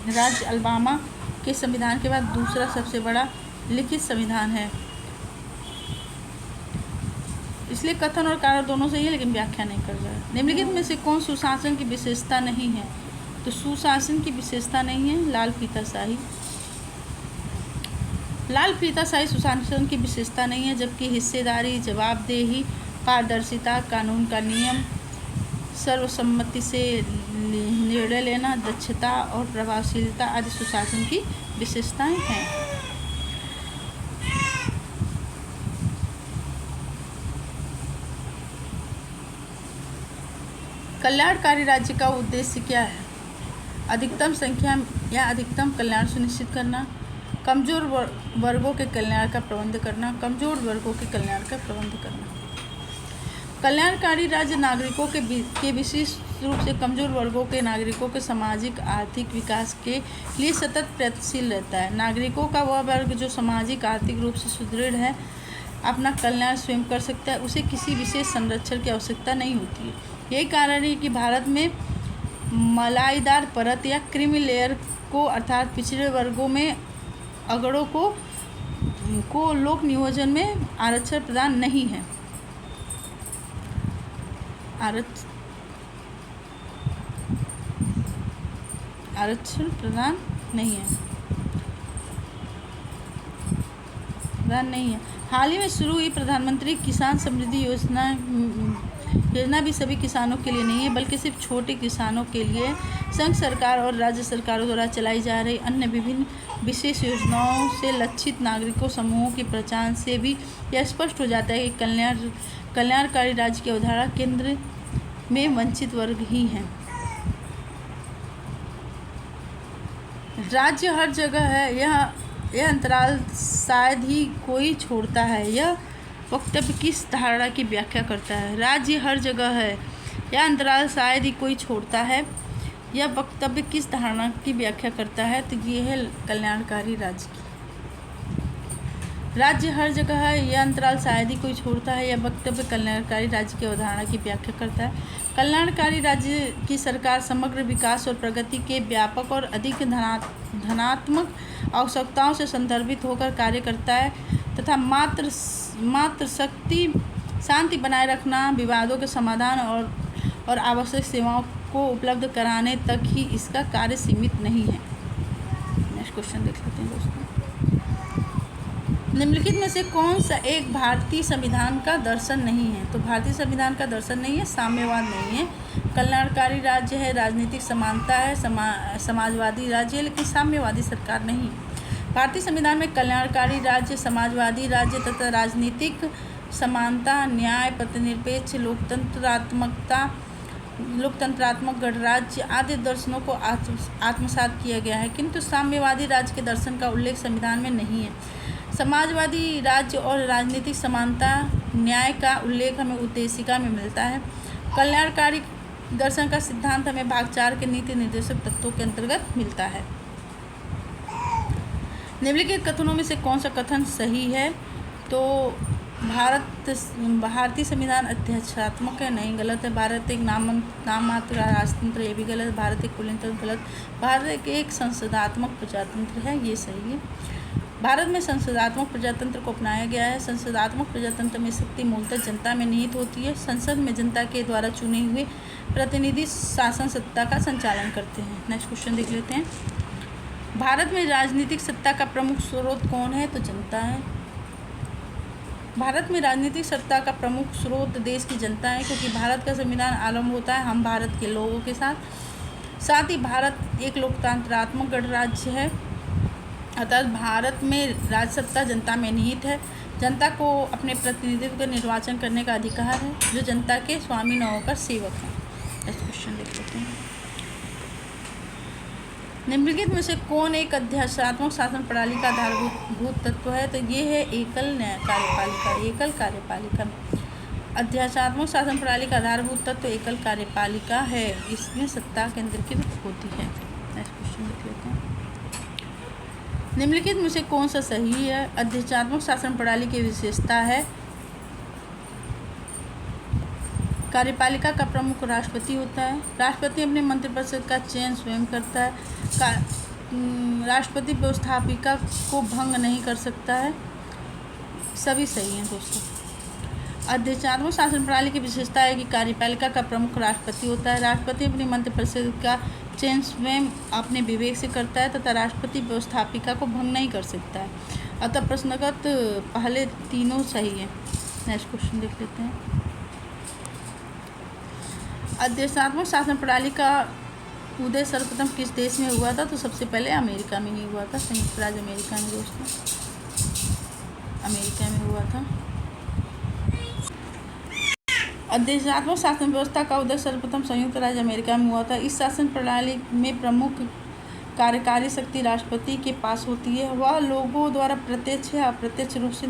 राज्य अलबामा के संविधान के बाद दूसरा सबसे बड़ा लिखित संविधान है। इसलिए कथन और कारण दोनों सही है लेकिन व्याख्या नहीं कर रहा है। निम्नलिखित में से कौन सुशासन की विशेषता नहीं है? तो सुशासन की विशेषता नहीं है लाल फीताशाही। लाल फीताशाही सुशासन की विशेषता नहीं है, जबकि हिस्सेदारी, जवाबदेही, पारदर्शिता, कानून का नियम, सर्वसम्मति से निर्णय लेना, दक्षता और प्रभावशीलता आदि सुशासन की विशेषताएं हैं। कल्याणकारी राज्य का उद्देश्य क्या है? अधिकतम संख्या या अधिकतम कल्याण सुनिश्चित करना, कमजोर वर्गों के कल्याण का प्रबंध करना, कमजोर वर्गों के कल्याण का प्रबंध करना। कल्याणकारी राज्य नागरिकों के विशेष रूप से कमजोर वर्गों के नागरिकों के सामाजिक आर्थिक विकास के लिए सतत प्रयत्नशील रहता है। नागरिकों का वह वर्ग जो सामाजिक आर्थिक रूप से सुदृढ़ है, अपना कल्याण स्वयं कर सकता है, उसे किसी विशेष संरक्षण की आवश्यकता नहीं होती है। यही कारण है कि भारत में मलाईदार परत या क्रीमी लेयर को अर्थात पिछड़े वर्गों में अगड़ों को लोक नियोजन में आरक्षण प्रदान नहीं है। आरक्षण प्रदान नहीं है। हाल ही में शुरू हुई प्रधानमंत्री किसान समृद्धि योजना भी सभी किसानों के लिए नहीं है, बल्कि सिर्फ छोटे किसानों के लिए संघ सरकार और राज्य सरकारों द्वारा चलाई जा रही अन्य विभिन्न विशेष योजनाओं से लक्षित नागरिकों समूहों की पहचान से भी यह स्पष्ट हो जाता है कि कल्याणकारी राज्य की अवधारणा केंद्र में वंचित वर्ग ही हैं। राज्य हर जगह है, यह अंतराल शायद ही कोई छोड़ता है। यह वक्तव्य किस धारणा की व्याख्या करता है? राज्य हर जगह है, यह अंतराल शायद ही कोई छोड़ता है। यह वक्तव्य किस धारणा की व्याख्या करता है? तो ये है कल्याणकारी राज्य की। राज्य हर जगह है, यह अंतराल शायद ही कोई छोड़ता है। यह वक्तव्य कल्याणकारी राज्य की अवधारणा की व्याख्या करता है। कल्याणकारी राज्य की सरकार समग्र विकास और प्रगति के व्यापक और अधिक धनात्मक आवश्यकताओं से संदर्भित होकर कार्य करता है तथा मात्र शांति बनाए रखना, विवादों के समाधान और आवश्यक सेवाओं को उपलब्ध कराने तक ही इसका कार्य सीमित नहीं है। नेक्स्ट क्वेश्चन देख लेते हैं दोस्तों। निम्नलिखित में से कौन सा एक भारतीय संविधान का दर्शन नहीं है? तो भारतीय संविधान का दर्शन नहीं है, साम्यवाद नहीं है, कल्याणकारी राज्य है, राजनीतिक समानता है, समाजवादी राज्य है, लेकिन साम्यवादी सरकार नहीं। भारतीय संविधान में कल्याणकारी राज्य, समाजवादी राज्य तथा राजनीतिक समानता, न्याय, पथनिरपेक्ष, लोकतंत्रात्मक गणराज्य आदि दर्शनों को आत्मसात किया गया है, किंतु साम्यवादी राज्य के दर्शन का उल्लेख संविधान में नहीं है। समाजवादी राज्य और राजनीतिक समानता, न्याय का उल्लेख हमें उद्देशिका में मिलता है। कल्याणकारी दर्शन का सिद्धांत हमें भाग 4 के नीति निर्देशक तत्वों के अंतर्गत मिलता है। निम्नलिखित कथनों में से कौन सा कथन सही है? तो भारतीय संविधान अध्यक्षात्मक है, नहीं, गलत है। भारत एक नाम मात्र का राजतंत्र, ये भी गलत है। भारत एक कुलतंत्र, गलत। भारत एक संसदात्मक प्रजातंत्र है, ये सही है। भारत में संसदात्मक प्रजातंत्र को अपनाया गया है। संसदात्मक प्रजातंत्र में शक्ति मूलतः जनता में निहित होती है। संसद में जनता के द्वारा चुने हुए प्रतिनिधि शासन सत्ता का संचालन करते हैं। नेक्स्ट क्वेश्चन देख लेते हैं। भारत में राजनीतिक सत्ता का प्रमुख स्रोत कौन है? तो जनता है। भारत में राजनीतिक सत्ता का प्रमुख स्रोत देश की जनता है, क्योंकि भारत का संविधान आरंभ होता है हम भारत के लोगों के साथ ही भारत एक लोकतंत्रात्मक गणराज्य है, अतः भारत में राजसत्ता जनता में निहित है। जनता को अपने प्रतिनिधित्व का निर्वाचन करने का अधिकार है, जो जनता के स्वामी न होकर सेवक हैं। नेक्स्ट क्वेश्चन देख लेते हैं। निम्नलिखित में से कौन एक अध्यादेशात्मक शासन प्रणाली का आधारभूत तत्व है? तो ये है एकल कार्यपालिका। अध्यादेशात्मक शासन प्रणाली का आधारभूत तत्व एकल कार्यपालिका है, इसमें सत्ता केंद्रीकृत होती है। नेक्स्ट क्वेश्चन देख लेते हैं। निम्नलिखित में से कौन सा सही है? अध्यादेशात्मक शासन प्रणाली की विशेषता है कार्यपालिका का प्रमुख राष्ट्रपति होता है। राष्ट्रपति अपने मंत्रिपरिषद का चयन स्वयं करता है। राष्ट्रपति व्यवस्थापिका को भंग नहीं कर सकता है। सभी सही हैं दोस्तों। अध्यादेशात्मक शासन प्रणाली की विशेषता है कि कार्यपालिका का प्रमुख राष्ट्रपति होता है। राष्ट्रपति अपनी मंत्रिपरिषद का चयन स्वयं अपने विवेक से करता है तथा राष्ट्रपति व्यवस्थापिका को भंग नहीं कर सकता है। अतः प्रश्नगत पहले तीनों सही है। नेक्स्ट क्वेश्चन देख लेते हैं। अध्यादेशात्मक शासन प्रणाली का उदय सर्वप्रथम किस देश में हुआ था? तो सबसे पहले अमेरिका में ही हुआ था, संयुक्त राज्य अमेरिका में दोस्तों, अमेरिका में हुआ था। अध्यादेशात्मक शासन व्यवस्था का उदय सर्वप्रथम संयुक्त राज्य अमेरिका में हुआ था। इस शासन प्रणाली में प्रमुख कार्यकारी शक्ति राष्ट्रपति के पास होती है। वह लोगों द्वारा प्रत्यक्ष या अप्रत्यक्ष रूप से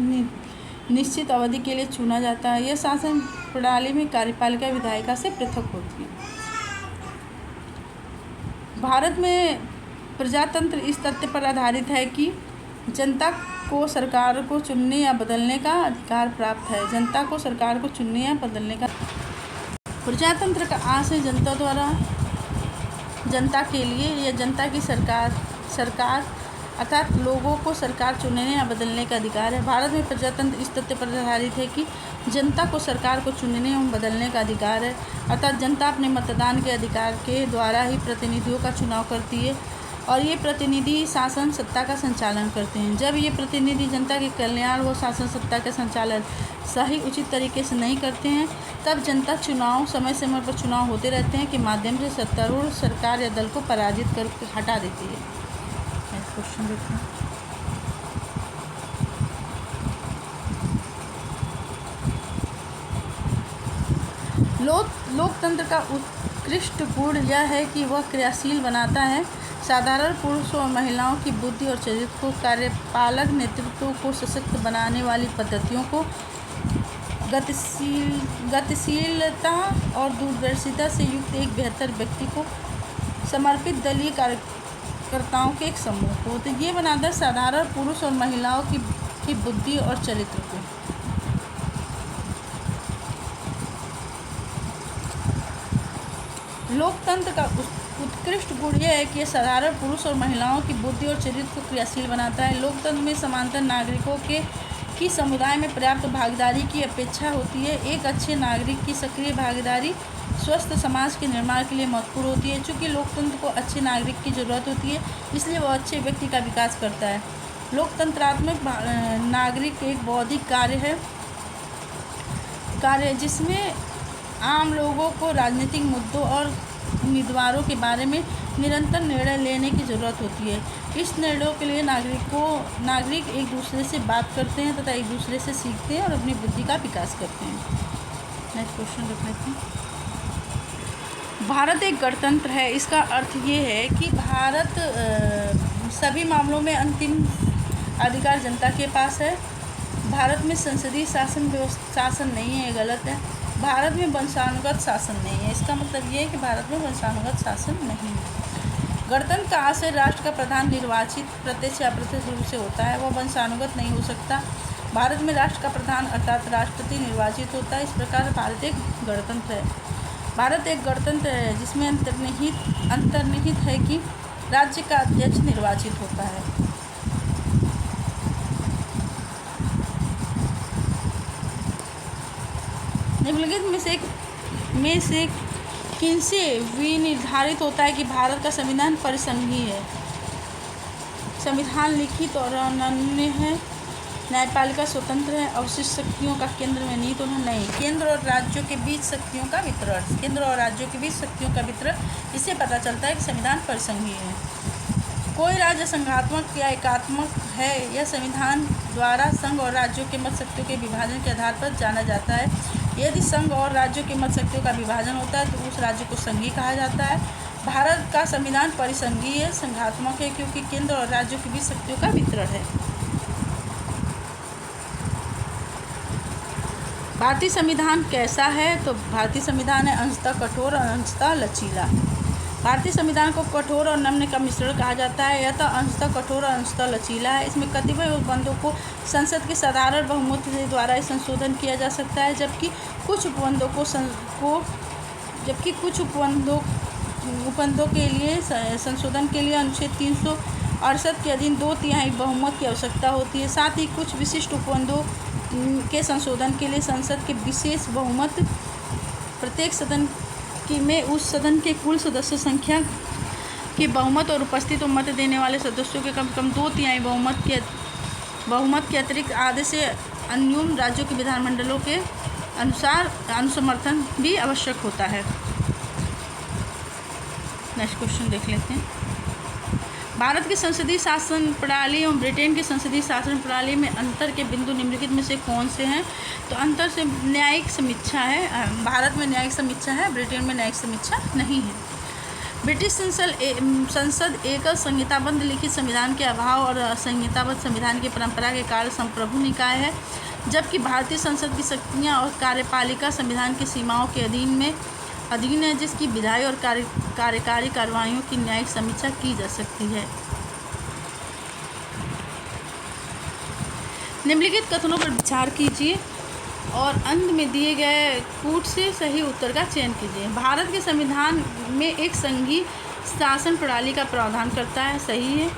निश्चित अवधि के लिए चुना जाता है। यह शासन प्रणाली में कार्यपालिका विधायिका से पृथक होती है। भारत में प्रजातंत्र इस तथ्य पर आधारित है कि जनता को सरकार को चुनने या बदलने का अधिकार प्राप्त है। जनता को सरकार को चुनने या बदलने का प्रजातंत्र का आशय जनता द्वारा जनता के लिए या जनता की सरकार अर्थात लोगों को सरकार चुनने या बदलने का अधिकार है। भारत में प्रजातंत्र इस तथ्य पर आधारित है कि जनता को सरकार को चुनने एवं बदलने का अधिकार है, अर्थात जनता अपने मतदान के अधिकार के द्वारा ही प्रतिनिधियों का चुनाव करती है और ये प्रतिनिधि शासन सत्ता का संचालन करते हैं। जब ये प्रतिनिधि जनता के कल्याण व शासन सत्ता का संचालन सही उचित तरीके से नहीं करते हैं, तब जनता चुनाव समय समय पर चुनाव होते रहते हैं के माध्यम से सत्तारूढ़ सरकार या दल को पराजित कर हटा देती है। नेक्स्ट क्वेश्चन देखते हैं। लोकतंत्र का उत्कृष्ट गुण यह है कि वह क्रियाशील बनाता है। साधारण पुरुषों और महिलाओं की बुद्धि और चरित्र को, कार्यपालक नेतृत्व को सशक्त बनाने वाली पद्धतियों को, गतिशीलता और दूरदर्शिता से युक्त एक बेहतर व्यक्ति को, समर्पित दलीय कार्यकर्ताओं के एक समूह को। तो ये बनाता है साधारण पुरुष और महिलाओं की बुद्धि और चरित्र को। लोकतंत्र का उत्कृष्ट गुण यह है कि यह साधारण पुरुष और महिलाओं की बुद्धि और चरित्र को क्रियाशील बनाता है। लोकतंत्र में समांतर नागरिकों की समुदाय में पर्याप्त भागीदारी की अपेक्षा होती है। एक अच्छे नागरिक की सक्रिय भागीदारी स्वस्थ समाज के निर्माण के लिए महत्वपूर्ण होती है। चूँकि लोकतंत्र को अच्छे नागरिक की ज़रूरत होती है, इसलिए वह अच्छे व्यक्ति का विकास करता है। लोकतंत्रात्मक नागरिक एक बौद्धिक कार्य है जिसमें आम लोगों को राजनीतिक मुद्दों और उम्मीदवारों के बारे में निरंतर निर्णय लेने की ज़रूरत होती है। इस निर्णयों के लिए नागरिक एक दूसरे से बात करते हैं तथा एक दूसरे से सीखते हैं और अपनी बुद्धि का विकास करते हैं। नेक्स्ट क्वेश्चन देख लेते हैं। भारत एक गणतंत्र है। इसका अर्थ ये है कि भारत सभी मामलों में अंतिम अधिकार जनता के पास है। भारत में संसदीय शासन नहीं है, ये गलत है। भारत में वंशानुगत शासन नहीं है। इसका मतलब ये है कि भारत में वंशानुगत शासन नहीं है। गणतंत्र का आशय राष्ट्र का प्रधान निर्वाचित प्रत्यक्ष या अप्रत्यक्ष रूप से होता है, वह वंशानुगत नहीं हो सकता। भारत में राष्ट्र का प्रधान अर्थात राष्ट्रपति निर्वाचित होता है। इस प्रकार भारत एक गणतंत्र है। भारत एक गणतंत्र है जिसमें अंतर्निहित है कि राज्य का अध्यक्ष निर्वाचित होता है। निम्नलिखित में से किनसे विनिर्धारित होता है कि भारत का संविधान परिसंघीय है? संविधान लिखित और अनन्य है। न्यायपालिका स्वतंत्र है, अवशिष्ट शक्तियों का केंद्र में निहित होना नहीं। केंद्र और राज्यों के बीच शक्तियों का वितरण, केंद्र और राज्यों के बीच शक्तियों का वितरण, इससे पता चलता है कि संविधान परिसंघीय है। कोई राज्य संघात्मक या एकात्मक है, यह संविधान द्वारा संघ और राज्यों के मत शक्तियों के विभाजन के आधार पर जाना जाता है। यदि संघ और राज्यों के मत शक्तियों का विभाजन होता है तो उस राज्य को संघीय कहा जाता है। भारत का संविधान परिसंघीय संघात्मक है क्योंकि केंद्र और राज्यों के बीच शक्तियों का वितरण है। भारतीय संविधान कैसा है? तो भारतीय संविधान है अंशतः कठोर और अंशतः लचीला। भारतीय संविधान को कठोर और नम्र का मिश्रण कहा जाता है। यह तो अंशतः कठोर और अंशतः लचीला है। इसमें कतिपय उपबंधों को संसद के साधारण बहुमत के द्वारा ही संशोधन किया जा सकता है, जबकि कुछ उपबंधों के लिए संशोधन के लिए अनुच्छेद 368 के अधीन 2/3 बहुमत की आवश्यकता होती है। साथ ही कुछ विशिष्ट उपबंधों के संशोधन के लिए संसद के विशेष बहुमत प्रत्येक सदन में उस सदन के कुल सदस्य संख्या के बहुमत और उपस्थित मत देने वाले सदस्यों के कम से कम 2/3 बहुमत के अतिरिक्त आधे से अन्यून राज्यों के विधानमंडलों के अनुसार अनुसमर्थन भी आवश्यक होता है। नेक्स्ट क्वेश्चन देख लेते हैं। भारत की संसदीय शासन प्रणाली एवं ब्रिटेन की संसदीय शासन प्रणाली में अंतर के बिंदु निम्नलिखित में से कौन से हैं? तो अंतर से न्यायिक समीक्षा है। भारत में न्यायिक समीक्षा है, ब्रिटेन में न्यायिक समीक्षा नहीं है। ब्रिटिश संसद एकल संहिताबद्ध लिखित संविधान के अभाव और संहिताबद्ध संविधान की परंपरा के कारण संप्रभु निकाय है, जबकि भारतीय संसद की शक्तियाँ और कार्यपालिका संविधान की सीमाओं के अधीन है, जिसकी विधायी और कार्यकारी कार्रवाइयों की न्यायिक समीक्षा की जा सकती है। निम्नलिखित कथनों पर विचार कीजिए और अंत में दिए गए कूट से सही उत्तर का चयन कीजिए। भारत के संविधान में एक संघीय शासन प्रणाली का प्रावधान करता है, सही है।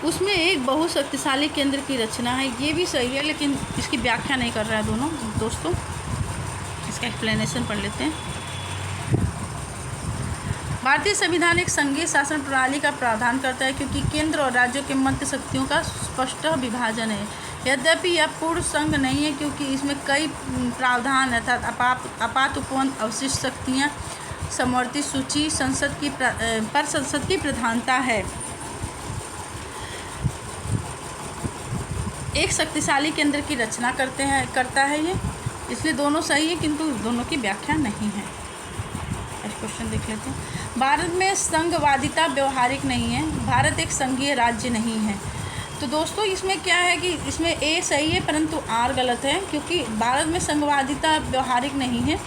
उसमें एक बहुत शक्तिशाली केंद्र की रचना है, ये भी सही है, लेकिन इसकी व्याख्या नहीं कर रहा है दोनों दोस्तों। इसका एक्सप्लेनेशन पढ़ लेते हैं। भारतीय संविधान एक संघीय शासन प्रणाली का प्रावधान करता है क्योंकि केंद्र और राज्यों के मध्य शक्तियों का स्पष्ट विभाजन है। यद्यपि यह पूर्ण संघ नहीं है क्योंकि इसमें कई प्रावधान अर्थात आपात उपबंध, अवशिष्ट शक्तियाँ, समवर्ती सूची, संसद की प्रधानता है। एक शक्तिशाली केंद्र की रचना करता है ये, इसलिए दोनों सही है किंतु दोनों की व्याख्या नहीं है। नेक्स्ट क्वेश्चन देख लेते हैं। भारत में संघवादिता व्यवहारिक नहीं है। भारत एक संघीय राज्य नहीं है। तो दोस्तों इसमें क्या है कि इसमें ए सही है परंतु आर गलत है, क्योंकि भारत में संघवादिता व्यवहारिक नहीं है,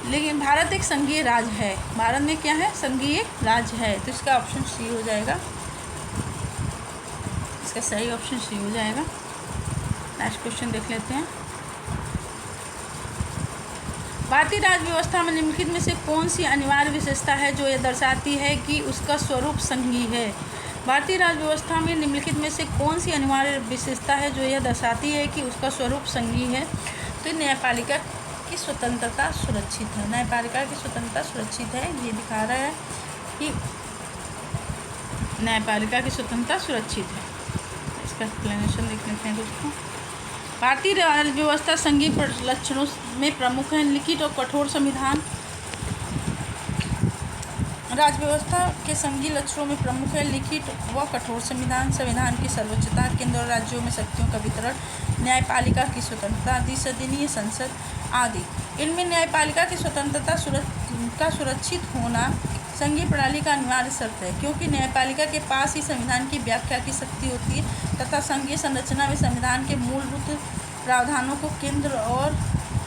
लेकिन भारत एक संघीय राज्य है। भारत में क्या है? संघीय राज्य है, तो इसका ऑप्शन सी हो जाएगा। इसका सही ऑप्शन सी हो जाएगा। नेक्स्ट क्वेश्चन देख लेते हैं। भारतीय राज्य व्यवस्था में निम्नलिखित में से कौन सी अनिवार्य विशेषता है जो यह दर्शाती है कि उसका स्वरूप संघीय है? भारतीय राज्य व्यवस्था में निम्नलिखित में से कौन सी अनिवार्य विशेषता है जो यह दर्शाती है कि उसका स्वरूप संघीय है? तो न्यायपालिका की स्वतंत्रता सुरक्षित है। न्यायपालिका की स्वतंत्रता सुरक्षित है, ये दिखा रहा है कि न्यायपालिका की स्वतंत्रता सुरक्षित है। इसका एक्सप्लेनेशन देख लेते हैं दोस्तों। भारतीय राज्य व्यवस्था संघीय लक्षणों में प्रमुख है। लिखित और कठोर संविधान। राज्य व्यवस्था के संघीय लक्षणों में प्रमुख है लिखित व कठोर संविधान, संविधान की सर्वोच्चता, केंद्र और राज्यों में शक्तियों का वितरण, न्यायपालिका की स्वतंत्रता, द्विसदनीय संसद आदि। इनमें न्यायपालिका की स्वतंत्रता का सुरक्षित होना संघीय प्रणाली का अनिवार्य शर्त है, क्योंकि न्यायपालिका के पास ही संविधान की व्याख्या की शक्ति होती है तथा संघीय संरचना में संविधान के मूलभूत प्रावधानों को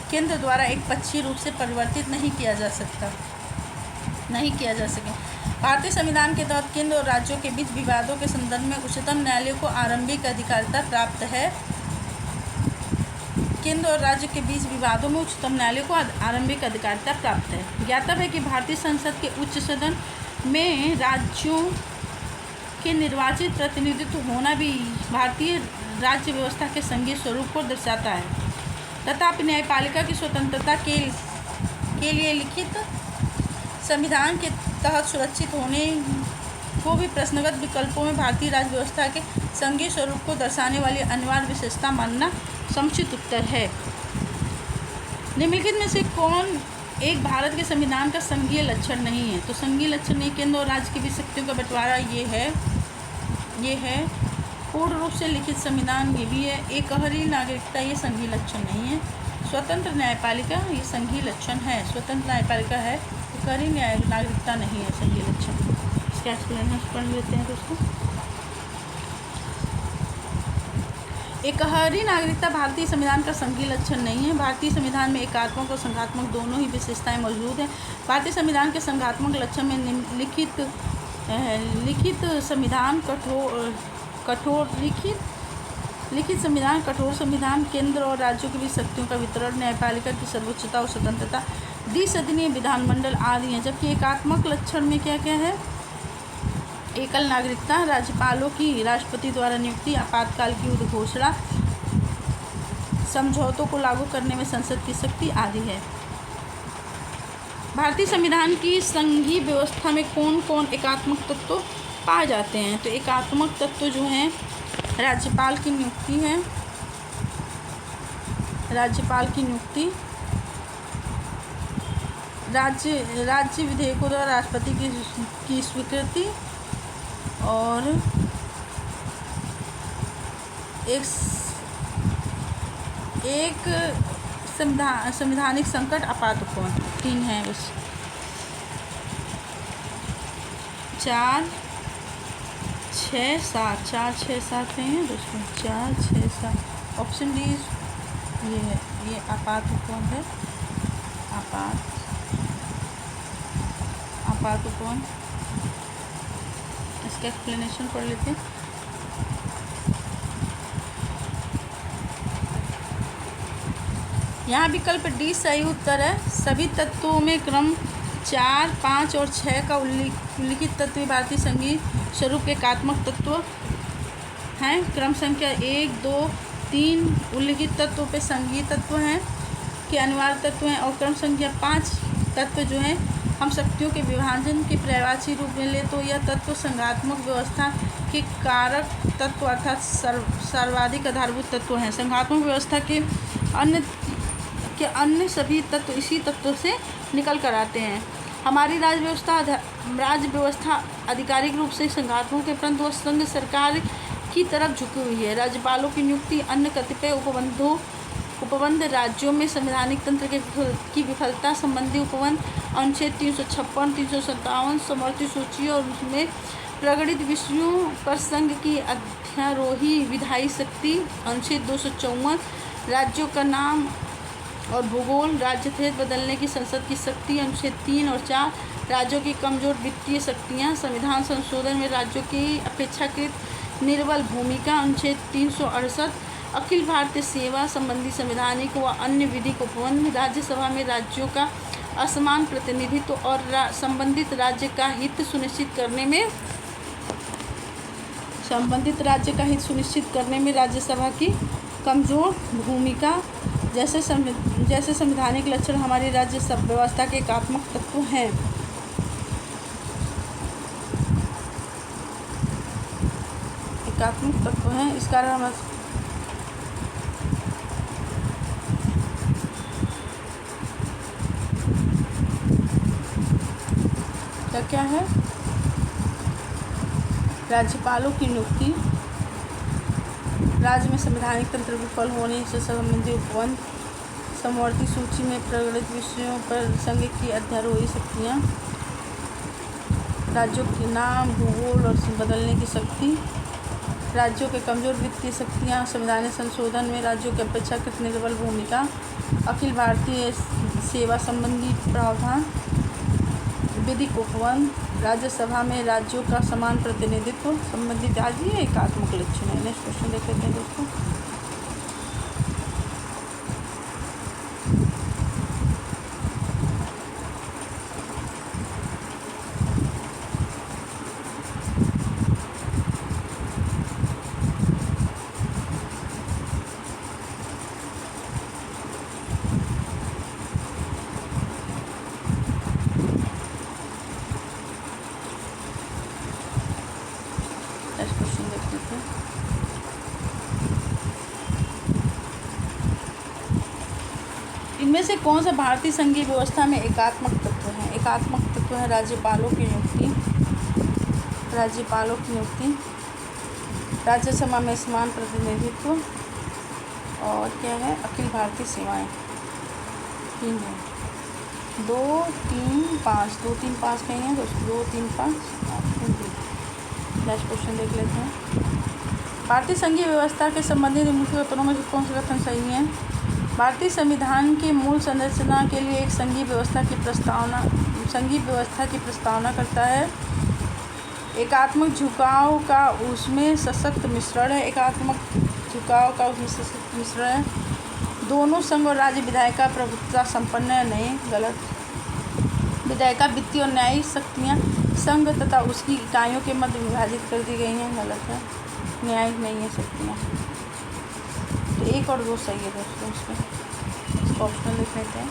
केंद्र द्वारा एकपक्षीय रूप से परिवर्तित नहीं किया जा सके। भारतीय संविधान के तहत केंद्र और राज्यों के बीच विवादों के संदर्भ में उच्चतम न्यायालय को आरंभिक अधिकारिता प्राप्त है। केंद्र और राज्य के बीच विवादों में उच्चतम न्यायालय को आरंभिक अधिकारिता प्राप्त है। ज्ञातव्य है कि भारतीय संसद के उच्च सदन में राज्यों के निर्वाचित प्रतिनिधित्व होना भी भारतीय राज्य व्यवस्था के संघीय स्वरूप को दर्शाता है। तथापि न्यायपालिका की स्वतंत्रता के लिए लिखित संविधान के तहत सुरक्षित को भी प्रश्नगत विकल्पों में भारतीय राज्य व्यवस्था के संघीय स्वरूप को दर्शाने वाली अनिवार्य विशेषता मानना समुचित उत्तर है। निम्नलिखित में से कौन एक भारत के संविधान का संघीय लक्षण नहीं है? तो संघीय लक्षण नहीं, केंद्र और राज्य की भी शक्तियों का बंटवारा ये है। पूर्ण रूप से लिखित संविधान ये भी है। एकहरी नागरिकता ये संघीय लक्षण नहीं है। स्वतंत्र न्यायपालिका ये संघीय लक्षण है। स्वतंत्र न्यायपालिका है, एकहरी नागरिकता नहीं है संघीय लक्षण। इसका एक्सप्लेनेशन पढ़ लेते हैं दोस्तों। एकहरी नागरिकता भारतीय संविधान का संघीय लक्षण नहीं है। भारतीय संविधान में एकात्मक और संघात्मक दोनों ही विशेषताएं मौजूद हैं। भारतीय संविधान के संघात्मक लक्षण में लिखित संविधान कठोर संविधान, केंद्र और राज्यों के बीच शक्तियों का वितरण, न्यायपालिका की सर्वोच्चता और स्वतंत्रता, द्विसदनीय विधानमंडल आदि हैं। जबकि एकात्मक लक्षण में क्या क्या है? एकल नागरिकता, राज्यपालों की राष्ट्रपति द्वारा नियुक्ति, आपातकाल की उद्घोषणा, समझौतों को लागू करने में संसद की शक्ति आदि है। भारतीय संविधान की संघीय व्यवस्था में कौन कौन एकात्मक तत्व पाए जाते हैं? तो एकात्मक तत्व जो हैं, राज्यपाल की नियुक्ति है, राज्यपाल की नियुक्ति, राज्य विधेयकों द्वारा राष्ट्रपति की स्वीकृति और एक संवैधानिक संकट आपात उपवन। 3 है बस। 4, 6, 7 हैं दोस्तों। 4, 6, 7 ऑप्शन डी ये है। ये आपात उपवन है। आपात उपवन। इसका एक्सप्लेनेशन पढ़ लेते हैं। यहाँ विकल्प डी सही उत्तर है। सभी तत्वों में क्रम 4, 5 और 6 का उल्लिखित तत्व भारतीय संघीय स्वरूप के एकात्मक तत्व हैं। क्रम संख्या 1, 2, 3 उल्लिखित तत्वों पे संघीय तत्व हैं के अनिवार्य तत्व हैं। और क्रम संख्या 5 तत्व जो हैं, हम शक्तियों के विभाजन के पर्यायवाची रूप में ले तो यह तत्व संघात्मक व्यवस्था के कारक तत्व अर्थात सर्वाधिक आधारभूत तत्व हैं। संघात्मक व्यवस्था के अन्य सभी तत्व इसी तत्व से निकल कर आते हैं। हमारी राज्य व्यवस्था आधिकारिक रूप से संघात्मक के परंतु वह संघ सरकार की तरफ झुकी हुई है। राज्यपालों की नियुक्ति, अन्य कतिपय उपबंध राज्यों में संवैधानिक तंत्र की विफलता संबंधी उपबंध, अनुच्छेद 356, 357 समवर्ती सूची और उसमें प्रगणित विषयों पर संघ की अध्यारोही विधायी शक्ति, अनुच्छेद 254 राज्यों का नाम और भूगोल, राज्य भेद बदलने की संसद की शक्ति, अनुच्छेद 3 और 4 राज्यों की कमजोर वित्तीय शक्तियाँ, संविधान संशोधन में राज्यों की अपेक्षाकृत निर्बल भूमिका, अनुच्छेद 368 अखिल भारतीय सेवा संबंधी संवैधानिक व अन्य विधिक उपबंध, राज्यसभा में राज्यों का असमान प्रतिनिधित्व और संबंधित राज्य का हित सुनिश्चित करने में राज्यसभा की कमजोर भूमिका जैसे संवैधानिक लक्षण हमारी राज्य व्यवस्था के एकात्मक तत्व हैं। एकात्मक तत्व हैं। इस कारण हम क्या है? राज्यपालों की नियुक्ति, राज्य में संवैधानिक तंत्र विफल होने से संबंधी उपबंध, समवर्ती सूची में प्रगणित विषयों पर संघ की अध्यारोही शक्तियाँ, राज्यों के नाम, भूगोल और बदलने की शक्ति, राज्यों के कमजोर वित्तीय शक्तियाँ, संवैधानिक संशोधन में राज्यों की अपेक्षाकृत निर्बल भूमिका, अखिल भारतीय सेवा संबंधी प्रावधान, विधिक उपबंध, राज्यसभा में राज्यों का समान प्रतिनिधित्व संबंधित आज ये एकात्मक लक्षण है। नेक्स्ट क्वेश्चन देख लेते हैं दोस्तों। से कौन सा भारतीय संघीय व्यवस्था में एकात्मक तत्व है? एकात्मक तत्व है राज्यपालों की नियुक्ति, राज्यसभा में समान प्रतिनिधित्व, और क्या है, अखिल भारतीय सेवाएं। 3 है, 2, 3, 5, 2, 3, 5 कहीं है दोस्तों, 2, 3, 5 ऑप्शन डी। नेक्स्ट क्वेश्चन देख लेते हैं। भारतीय संघीय व्यवस्था के संबंधित निम्नलिखित कथनों में से कौन सा कथन सही है? भारतीय संविधान की मूल संरचना के लिए एक संघीय व्यवस्था की प्रस्तावना करता है। एकात्मक झुकाव का उसमें सशक्त मिश्रण है। दोनों संघ और राज्य विधायिका प्रभुत्व संपन्न है। नहीं, गलत। विधायिका वित्तीय और न्यायिक शक्तियाँ संघ तथा उसकी इकाइयों के मध्य विभाजित कर दी गई हैं। गलत है, न्यायिक नहीं है शक्तियाँ। तो 1 और 2 सही है दोस्तों, इसको ऑप्शनल लिख लेते हैं।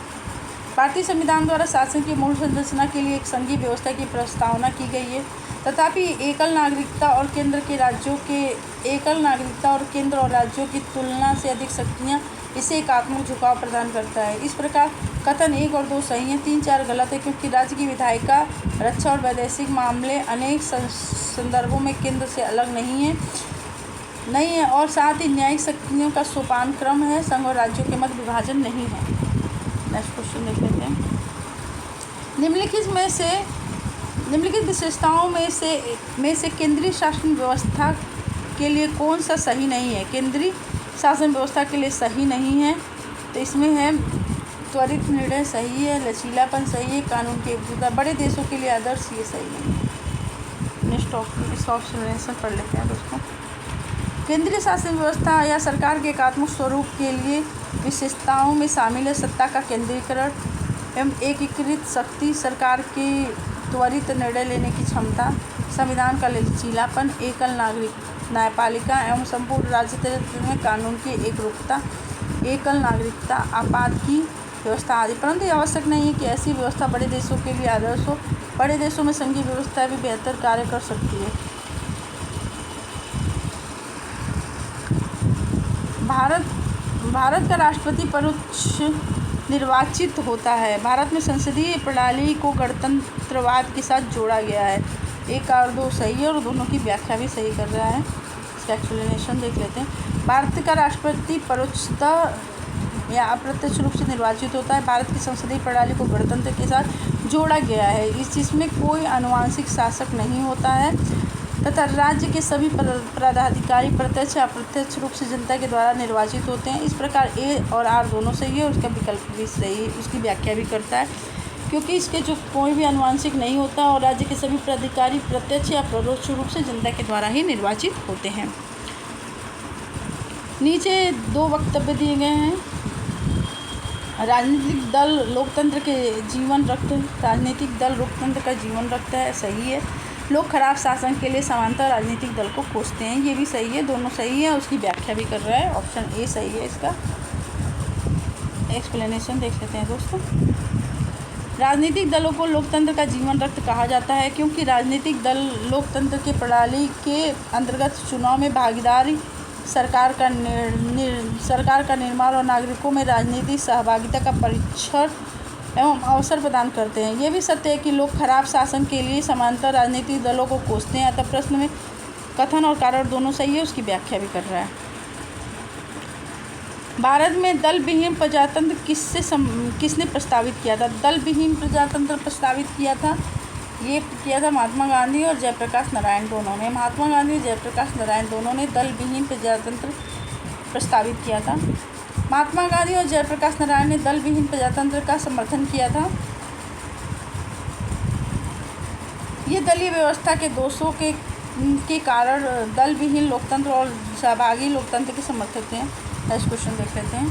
भारतीय संविधान द्वारा शासन की मूल संरचना के लिए एक संघीय व्यवस्था की प्रस्तावना की गई है, तथापि एकल नागरिकता और केंद्र और राज्यों की तुलना से अधिक शक्तियाँ इसे एकात्मक झुकाव प्रदान करता है। इस प्रकार कथन 1 और 2 सही हैं, 3, 4 गलत है, क्योंकि राज्य की विधायिका रक्षा और वैदेशिक मामले अनेक संदर्भों में केंद्र से अलग नहीं है और साथ ही न्यायिक शक्तियों का सोपान क्रम है। संघ और राज्यों के मध्य विभाजन नहीं है। नेक्स्ट क्वेश्चन देख लेते हैं। निम्नलिखित विशेषताओं में से केंद्रीय शासन व्यवस्था के लिए कौन सा सही नहीं है? केंद्रीय शासन व्यवस्था के लिए सही नहीं है तो इसमें है त्वरित निर्णय सही है, लचीलापन सही है, कानून की एकजुटता, बड़े देशों के लिए आदर्श ये सही नहीं है। नेक्स्ट ऑप्शन पढ़ लेते हैं दोस्तों। केंद्रीय शासन व्यवस्था या सरकार के एकात्मक स्वरूप के लिए विशेषताओं में शामिल है सत्ता का केंद्रीकरण एवं एकीकृत शक्ति, सरकार की त्वरित निर्णय लेने की क्षमता, संविधान का लचीलापन, एकल न्यायपालिका एवं संपूर्ण राज्यतंत्र में कानून की एकरूपता, एकल नागरिकता, आपात की व्यवस्था आदि। परंतु ये आवश्यक नहीं है कि ऐसी व्यवस्था बड़े देशों के लिए आदर्श हो। बड़े देशों में संघीय व्यवस्था भी बेहतर कार्य कर सकती है। भारत का राष्ट्रपति परोक्ष निर्वाचित होता है। भारत में संसदीय प्रणाली को गणतंत्रवाद के साथ जोड़ा गया है। 1 और 2 सही है और दोनों की व्याख्या भी सही कर रहा है। इसका एक्सप्लेनेशन देख लेते हैं। भारत का राष्ट्रपति परोक्षतः या अप्रत्यक्ष रूप से निर्वाचित होता है। भारत की संसदीय प्रणाली को गणतंत्र के साथ जोड़ा गया है। जिसमें कोई आनुवंशिक शासक नहीं होता है तथा राज्य के सभी पदाधिकारी प्रत्यक्ष या अप्रत्यक्ष रूप से जनता के द्वारा निर्वाचित होते हैं। इस प्रकार ए और आर दोनों सही है, उसका विकल्प भी सही है, उसकी व्याख्या भी करता है, क्योंकि इसके जो कोई भी आनुवंशिक नहीं होता और राज्य के सभी पदाधिकारी प्रत्यक्ष या परोक्ष रूप से जनता के द्वारा ही निर्वाचित होते हैं। नीचे 2 वक्तव्य दिए गए हैं। राजनीतिक दल लोकतंत्र का जीवन रखता है, सही है। लोग खराब शासन के लिए समांतर राजनीतिक दल को कोसते हैं, ये भी सही है, दोनों सही है, उसकी व्याख्या भी कर रहा है। ऑप्शन ए सही है। इसका एक्सप्लेनेशन देख लेते हैं दोस्तों। राजनीतिक दलों को लोकतंत्र का जीवन रक्त कहा जाता है क्योंकि राजनीतिक दल लोकतंत्र के प्रणाली के अंतर्गत चुनाव में भागीदारी, सरकार का निर्माण और नागरिकों में राजनीतिक सहभागिता का परीक्षण एवं अवसर प्रदान करते हैं। ये भी सत्य है कि लोग खराब शासन के लिए समांतर राजनीतिक दलों को कोसते हैं। अतः प्रश्न में कथन और कारण दोनों सही है, उसकी व्याख्या भी कर रहा है। भारत में दल विहीन प्रजातंत्र किसने प्रस्तावित किया था? दल विहीन प्रजातंत्र प्रस्तावित किया था महात्मा गांधी और जयप्रकाश नारायण दोनों ने। महात्मा गांधी और जयप्रकाश नारायण दोनों ने दल विहीन प्रजातंत्र प्रस्तावित किया था। महात्मा गांधी और जयप्रकाश नारायण ने दल विहीन प्रजातंत्र का समर्थन किया था। ये दलीय व्यवस्था के दोषों के कारण दल विहीन लोकतंत्र और सहभागी लोकतंत्र के समर्थक थे। नेक्स्ट क्वेश्चन देख लेते हैं।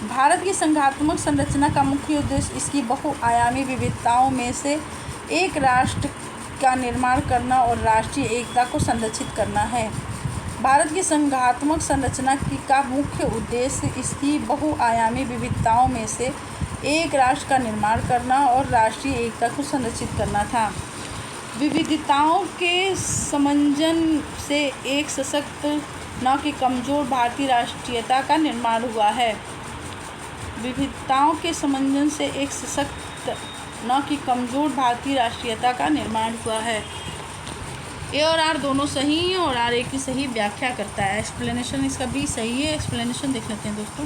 भारत की संघात्मक संरचना का मुख्य उद्देश्य इसकी बहुआयामी विविधताओं में से एक राष्ट्र का निर्माण करना और राष्ट्रीय एकता को संरक्षित करना है। भारत की संघात्मक संरचना का मुख्य उद्देश्य इसकी बहुआयामी विविधताओं में से एक राष्ट्र का निर्माण करना और राष्ट्रीय एकता को संरक्षित करना था। विविधताओं के समंजन से एक सशक्त न कि कमज़ोर भारतीय राष्ट्रीयता का निर्माण हुआ है। विविधताओं के समंजन से एक सशक्त न कि कमज़ोर भारतीय राष्ट्रीयता का निर्माण हुआ है। ए और आर दोनों सही हैं और आर ए की सही व्याख्या करता है। एक्सप्लेनेशन इसका बी सही है। एक्सप्लेनेशन देख लेते हैं दोस्तों।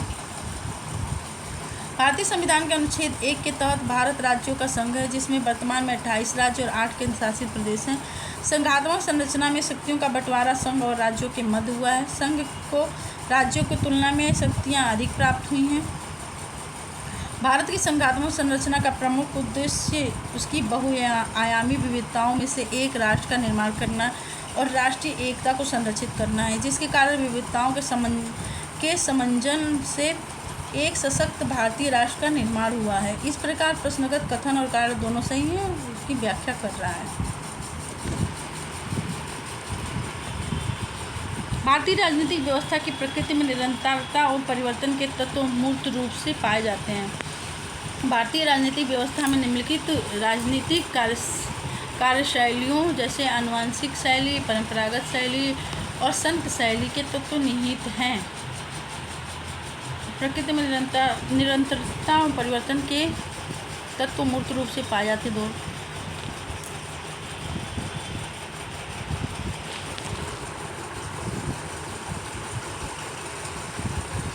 भारतीय संविधान के अनुच्छेद 1 के तहत भारत राज्यों का संघ है, जिसमें वर्तमान में 28 राज्य और 8 केंद्र शासित प्रदेश हैं। संघात्मक संरचना में शक्तियों का बंटवारा संघ और राज्यों के मध्य हुआ है। संघ को राज्यों की तुलना में शक्तियाँ अधिक प्राप्त हुई हैं। भारत की संघात्मक संरचना का प्रमुख उद्देश्य उसकी बहुआयामी विविधताओं में से एक राष्ट्र का निर्माण करना और राष्ट्रीय एकता को संरक्षित करना है, जिसके कारण विविधताओं के समंजन से एक सशक्त भारतीय राष्ट्र का निर्माण हुआ है। इस प्रकार प्रश्नगत कथन और कार्य दोनों सही हैं, उसकी व्याख्या कर रहा है। भारतीय राजनीतिक व्यवस्था की प्रकृति में निरंतरता और परिवर्तन के तत्व मूर्त रूप से पाए जाते हैं। भारतीय राजनीतिक व्यवस्था में निम्नलिखित राजनीतिक कार्यशैलियों जैसे आनुवंशिक शैली, परंपरागत शैली और संत शैली के तत्व निहित हैं। प्रकृति में निरंतरता और परिवर्तन के तत्व मूर्त रूप से पाए जाते दो।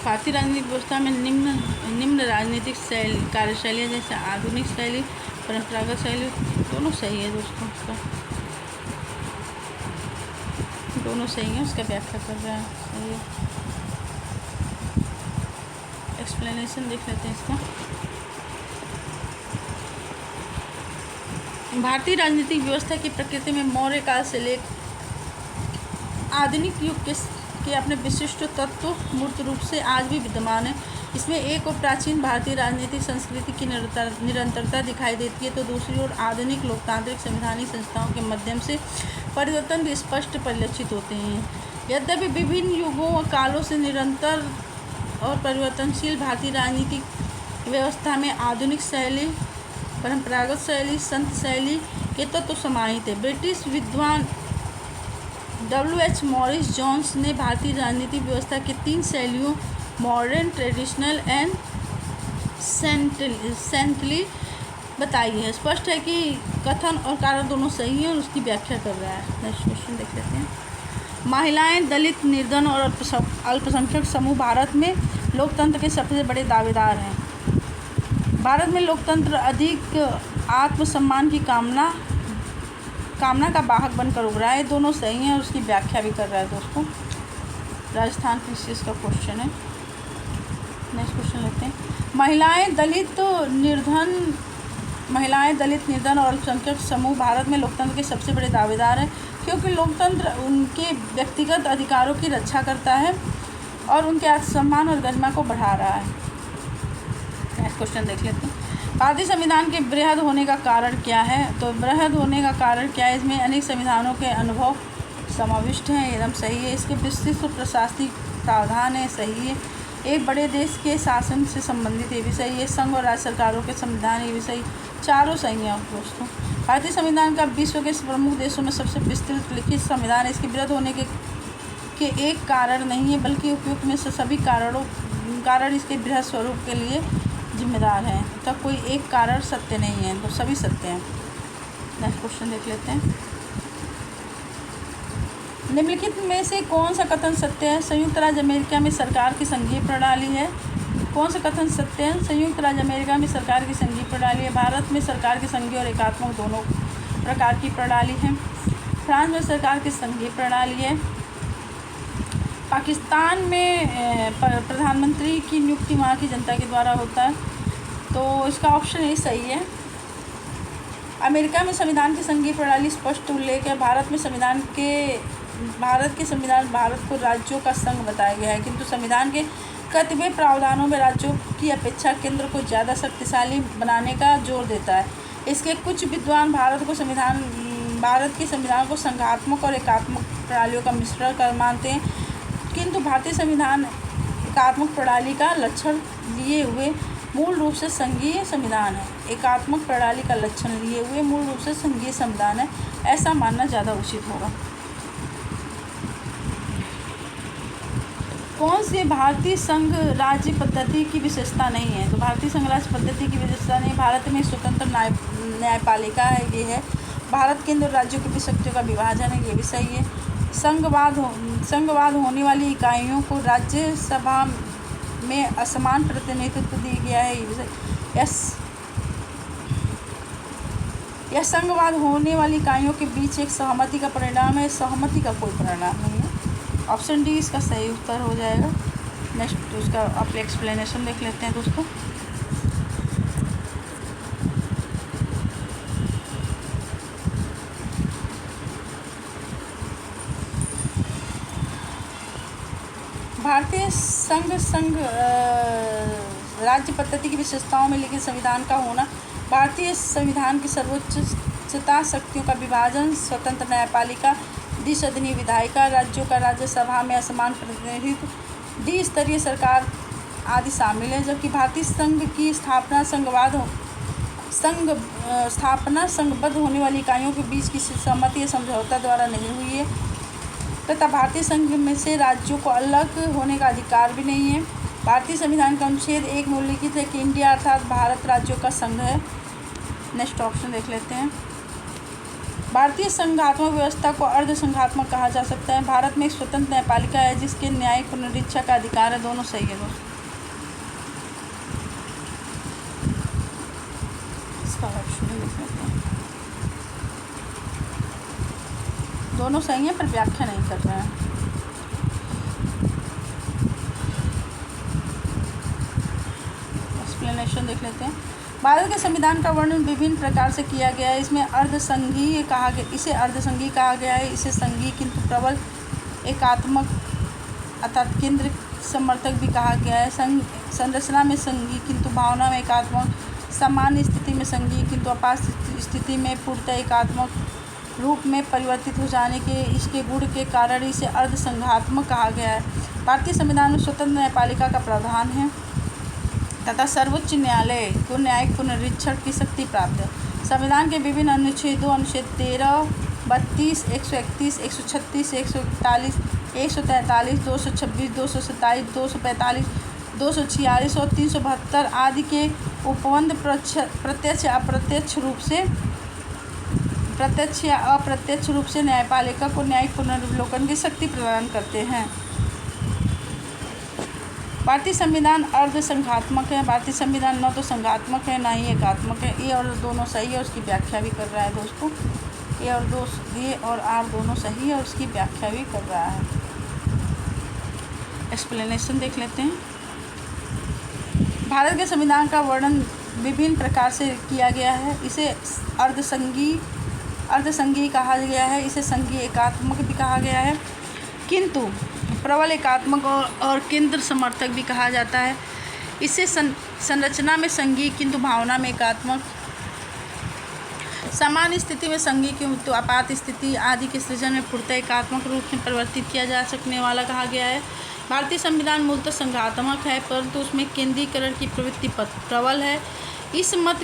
भारतीय राजनीतिक व्यवस्था में निम्न राजनीतिक कार्यशैलियाँ जैसे आधुनिक शैली, परंपरागत शैली दोनों सही है दोस्तों। उसका दोनों सही है, उसका व्याख्या कर रहा है। सही है। एक्सप्लेनेशन देख लेते हैं इसका। भारतीय राजनीतिक व्यवस्था की प्रकृति में मौर्य काल से लेकर आधुनिक युग के अपने विशिष्ट तत्व मूर्त रूप से आज भी विद्यमान है। इसमें एक और प्राचीन भारतीय राजनीतिक संस्कृति की निरंतरता दिखाई देती है, तो दूसरी ओर आधुनिक लोकतांत्रिक संवैधानिक संस्थाओं के माध्यम से परिवर्तन भी स्पष्ट परिलक्षित होते हैं। यद्यपि विभिन्न युगों और कालों से निरंतर और परिवर्तनशील भारतीय राजनीतिक व्यवस्था में आधुनिक शैली, परंपरागत शैली, संत शैली के तत्व समाहित है। ब्रिटिश विद्वान W.H. मॉरिस जोन्स ने भारतीय राजनीतिक व्यवस्था की 3 शैलियों मॉडर्न, ट्रेडिशनल एंड सेंटली बताई है। स्पष्ट है कि कथन और कारण दोनों सही हैं और उसकी व्याख्या कर रहा है। नेक्स्ट क्वेश्चन देख लेते हैं। महिलाएं, दलित, निर्धन और अल्पसंख्यक समूह भारत में लोकतंत्र के सबसे बड़े दावेदार हैं। भारत में लोकतंत्र अधिक आत्मसम्मान की कामना का वाहक बनकर उभरा है। दोनों सही हैं और उसकी व्याख्या भी कर रहा है दोस्तों। राजस्थान कृषि का क्वेश्चन है। नेक्स्ट क्वेश्चन लेते हैं। महिलाएं, दलित, निर्धन और अल्पसंख्यक समूह भारत में लोकतंत्र के सबसे बड़े दावेदार हैं, क्योंकि लोकतंत्र उनके व्यक्तिगत अधिकारों की रक्षा करता है और उनके आत्मसम्मान और गरिमा को बढ़ा रहा है। नेक्स्ट क्वेश्चन देख लेते हैं। भारतीय संविधान के बृहद होने का कारण क्या है? तो बृहद होने का कारण क्या है? इसमें अनेक संविधानों के अनुभव समाविष्ट हैं, एकदम सही है। इसके विस्तृत प्रशासनिक प्रावधान है, सही है। एक बड़े देश के शासन से संबंधित, ये भी सही है। संघ और राज्य सरकारों के संविधान, ये भी सही। चारों सही हैं दोस्तों। भारतीय संविधान का विश्व के प्रमुख देशों में सबसे विस्तृत लिखित संविधान है। इसके विरुद्ध होने के एक कारण नहीं है, बल्कि उपयुक्त में से सभी कारण इसके बृहद स्वरूप के लिए जिम्मेदार हैं। तो कोई एक कारण सत्य नहीं है, तो सभी सत्य हैं। नेक्स्ट क्वेश्चन देख लेते हैं। निम्नलिखित में से कौन सा कथन सत्य है? संयुक्त राज्य अमेरिका में सरकार की संघीय प्रणाली है। कौन सा कथन सत्य है? संयुक्त राज्य अमेरिका में सरकार की संघीय प्रणाली है। भारत में सरकार की संघीय और एकात्मक दोनों प्रकार की प्रणाली है। फ्रांस में सरकार की संघीय प्रणाली है। पाकिस्तान में प्रधानमंत्री की नियुक्ति वहाँ की जनता के द्वारा होता है, तो इसका ऑप्शन ए सही है। अमेरिका में संविधान की संघीय प्रणाली स्पष्ट उल्लेख है। भारत के संविधान भारत को राज्यों का संघ बताया गया है, किंतु संविधान के कतिपय प्रावधानों में राज्यों की अपेक्षा केंद्र को ज़्यादा शक्तिशाली बनाने का जोर देता है। इसके कुछ विद्वान भारत के संविधान को संघात्मक और एकात्मक प्रणालियों का मिश्रण कर मानते हैं, किंतु भारतीय संविधान एकात्मक प्रणाली का लक्षण लिए हुए मूल रूप से संघीय संविधान है। एकात्मक प्रणाली का लक्षण लिए हुए मूल रूप से संघीय संविधान है, ऐसा मानना ज़्यादा उचित होगा। कौन सी भारतीय संघ राज्य पद्धति की विशेषता नहीं है? तो भारतीय संघ राज्य पद्धति की विशेषता नहीं, भारत में स्वतंत्र न्यायपालिका है, ये है। भारत केंद्र और राज्यों के बीच शक्तियों का विभाजन है, ये भी सही है। संघवाद होने वाली इकाइयों को राज्यसभा में असमान प्रतिनिधित्व दिया गया है, ये भी सही। यह संघवाद होने वाली इकाइयों के बीच एक सहमति का परिणाम है, सहमति का कोई परिणाम नहीं है। ऑप्शन डी इसका सही उत्तर हो जाएगा। नेक्स्ट उसका आप एक्सप्लेनेशन देख लेते हैं दोस्तों। भारतीय संघ राज्य पद्धति की विशेषताओं में लिखित संविधान का होना, भारतीय संविधान की सर्वोच्चता, शक्तियों का विभाजन, स्वतंत्र न्यायपालिका, द्विसदनीय विधायिका, राज्यों का राज्यसभा में असमान प्रतिनिधित्व, द्विस्तरीय सरकार आदि शामिल है। जबकि भारतीय संघ की स्थापना संघबद्ध होने वाली इकाइयों के बीच किसी सहमति या समझौता द्वारा नहीं हुई है तथा भारतीय संघ में से राज्यों को अलग होने का अधिकार भी नहीं है। भारतीय संविधान का अनुच्छेद 1 में उल्लिखित है कि इंडिया अर्थात भारत राज्यों का संघ है। नेक्स्ट ऑप्शन देख लेते हैं। भारतीय संघात्मक व्यवस्था को अर्ध संघात्मक कहा जा सकता है। भारत में एक स्वतंत्र न्यायपालिका है जिसके न्यायिक पुनरीक्षा का अधिकार है। दोनों सही है दोस्तों। इसका ऑप्शन देख लेते हैं। दोनों सही हैं पर व्याख्या नहीं कर रहे हैं। एक्सप्लेनेशन देख लेते हैं। भारत के संविधान का वर्णन विभिन्न प्रकार से किया गया है। इसमें अर्धसंघीय कहा गया, इसे अर्धसंघीय कहा गया है। इसे संघीय किंतु प्रबल एकात्मक अर्थात केंद्र समर्थक भी कहा गया है। संरचना में संघीय किंतु भावना में एकात्मक, सामान्य स्थिति में संघीय किंतु आपात स्थिति में पूर्णतः एकात्मक रूप में परिवर्तित हो जाने के इसके गुण के कारण इसे अर्धसंघात्मक कहा गया है। भारतीय संविधान में स्वतंत्र न्यायपालिका का प्रावधान है तथा सर्वोच्च न्यायालय को न्यायिक पुनरीक्षण की शक्ति प्राप्त है। संविधान के विभिन्न अनुच्छेदों अनुच्छेद 13, 32, 131, 136, 141, 143, 226, 227, 245, 246 और 372 आदि के उपबंध प्रत्यक्ष या अप्रत्यक्ष रूप से न्यायपालिका को न्यायिक पुनर्विलोकन की शक्ति प्रदान करते हैं। भारतीय संविधान अर्धसंघात्मक है। भारतीय संविधान न तो संघात्मक है ना ही एकात्मक है। ये और दोनों सही है, उसकी व्याख्या भी कर रहा है दोस्तों। ये और आर दोनों सही है और उसकी व्याख्या भी कर रहा है। एक्सप्लेनेशन देख लेते हैं। भारत के संविधान का वर्णन विभिन्न प्रकार से किया गया है। इसे अर्धसंघीय कहा गया है। इसे संघीय एकात्मक भी कहा गया है, किंतु प्रबल एकात्मक और केंद्र समर्थक भी कहा जाता है। इसे संरचना में संघीय किंतु भावना में एकात्मक, सामान्य स्थिति में संघीय किंतु आपात स्थिति आदि के सृजन में पूर्णतः एकात्मक रूप में परिवर्तित किया जा सकने वाला कहा गया है। भारतीय संविधान मूलतः संघात्मक है परंतु उसमें केंद्रीकरण की प्रवृत्ति प्रबल है। इस मत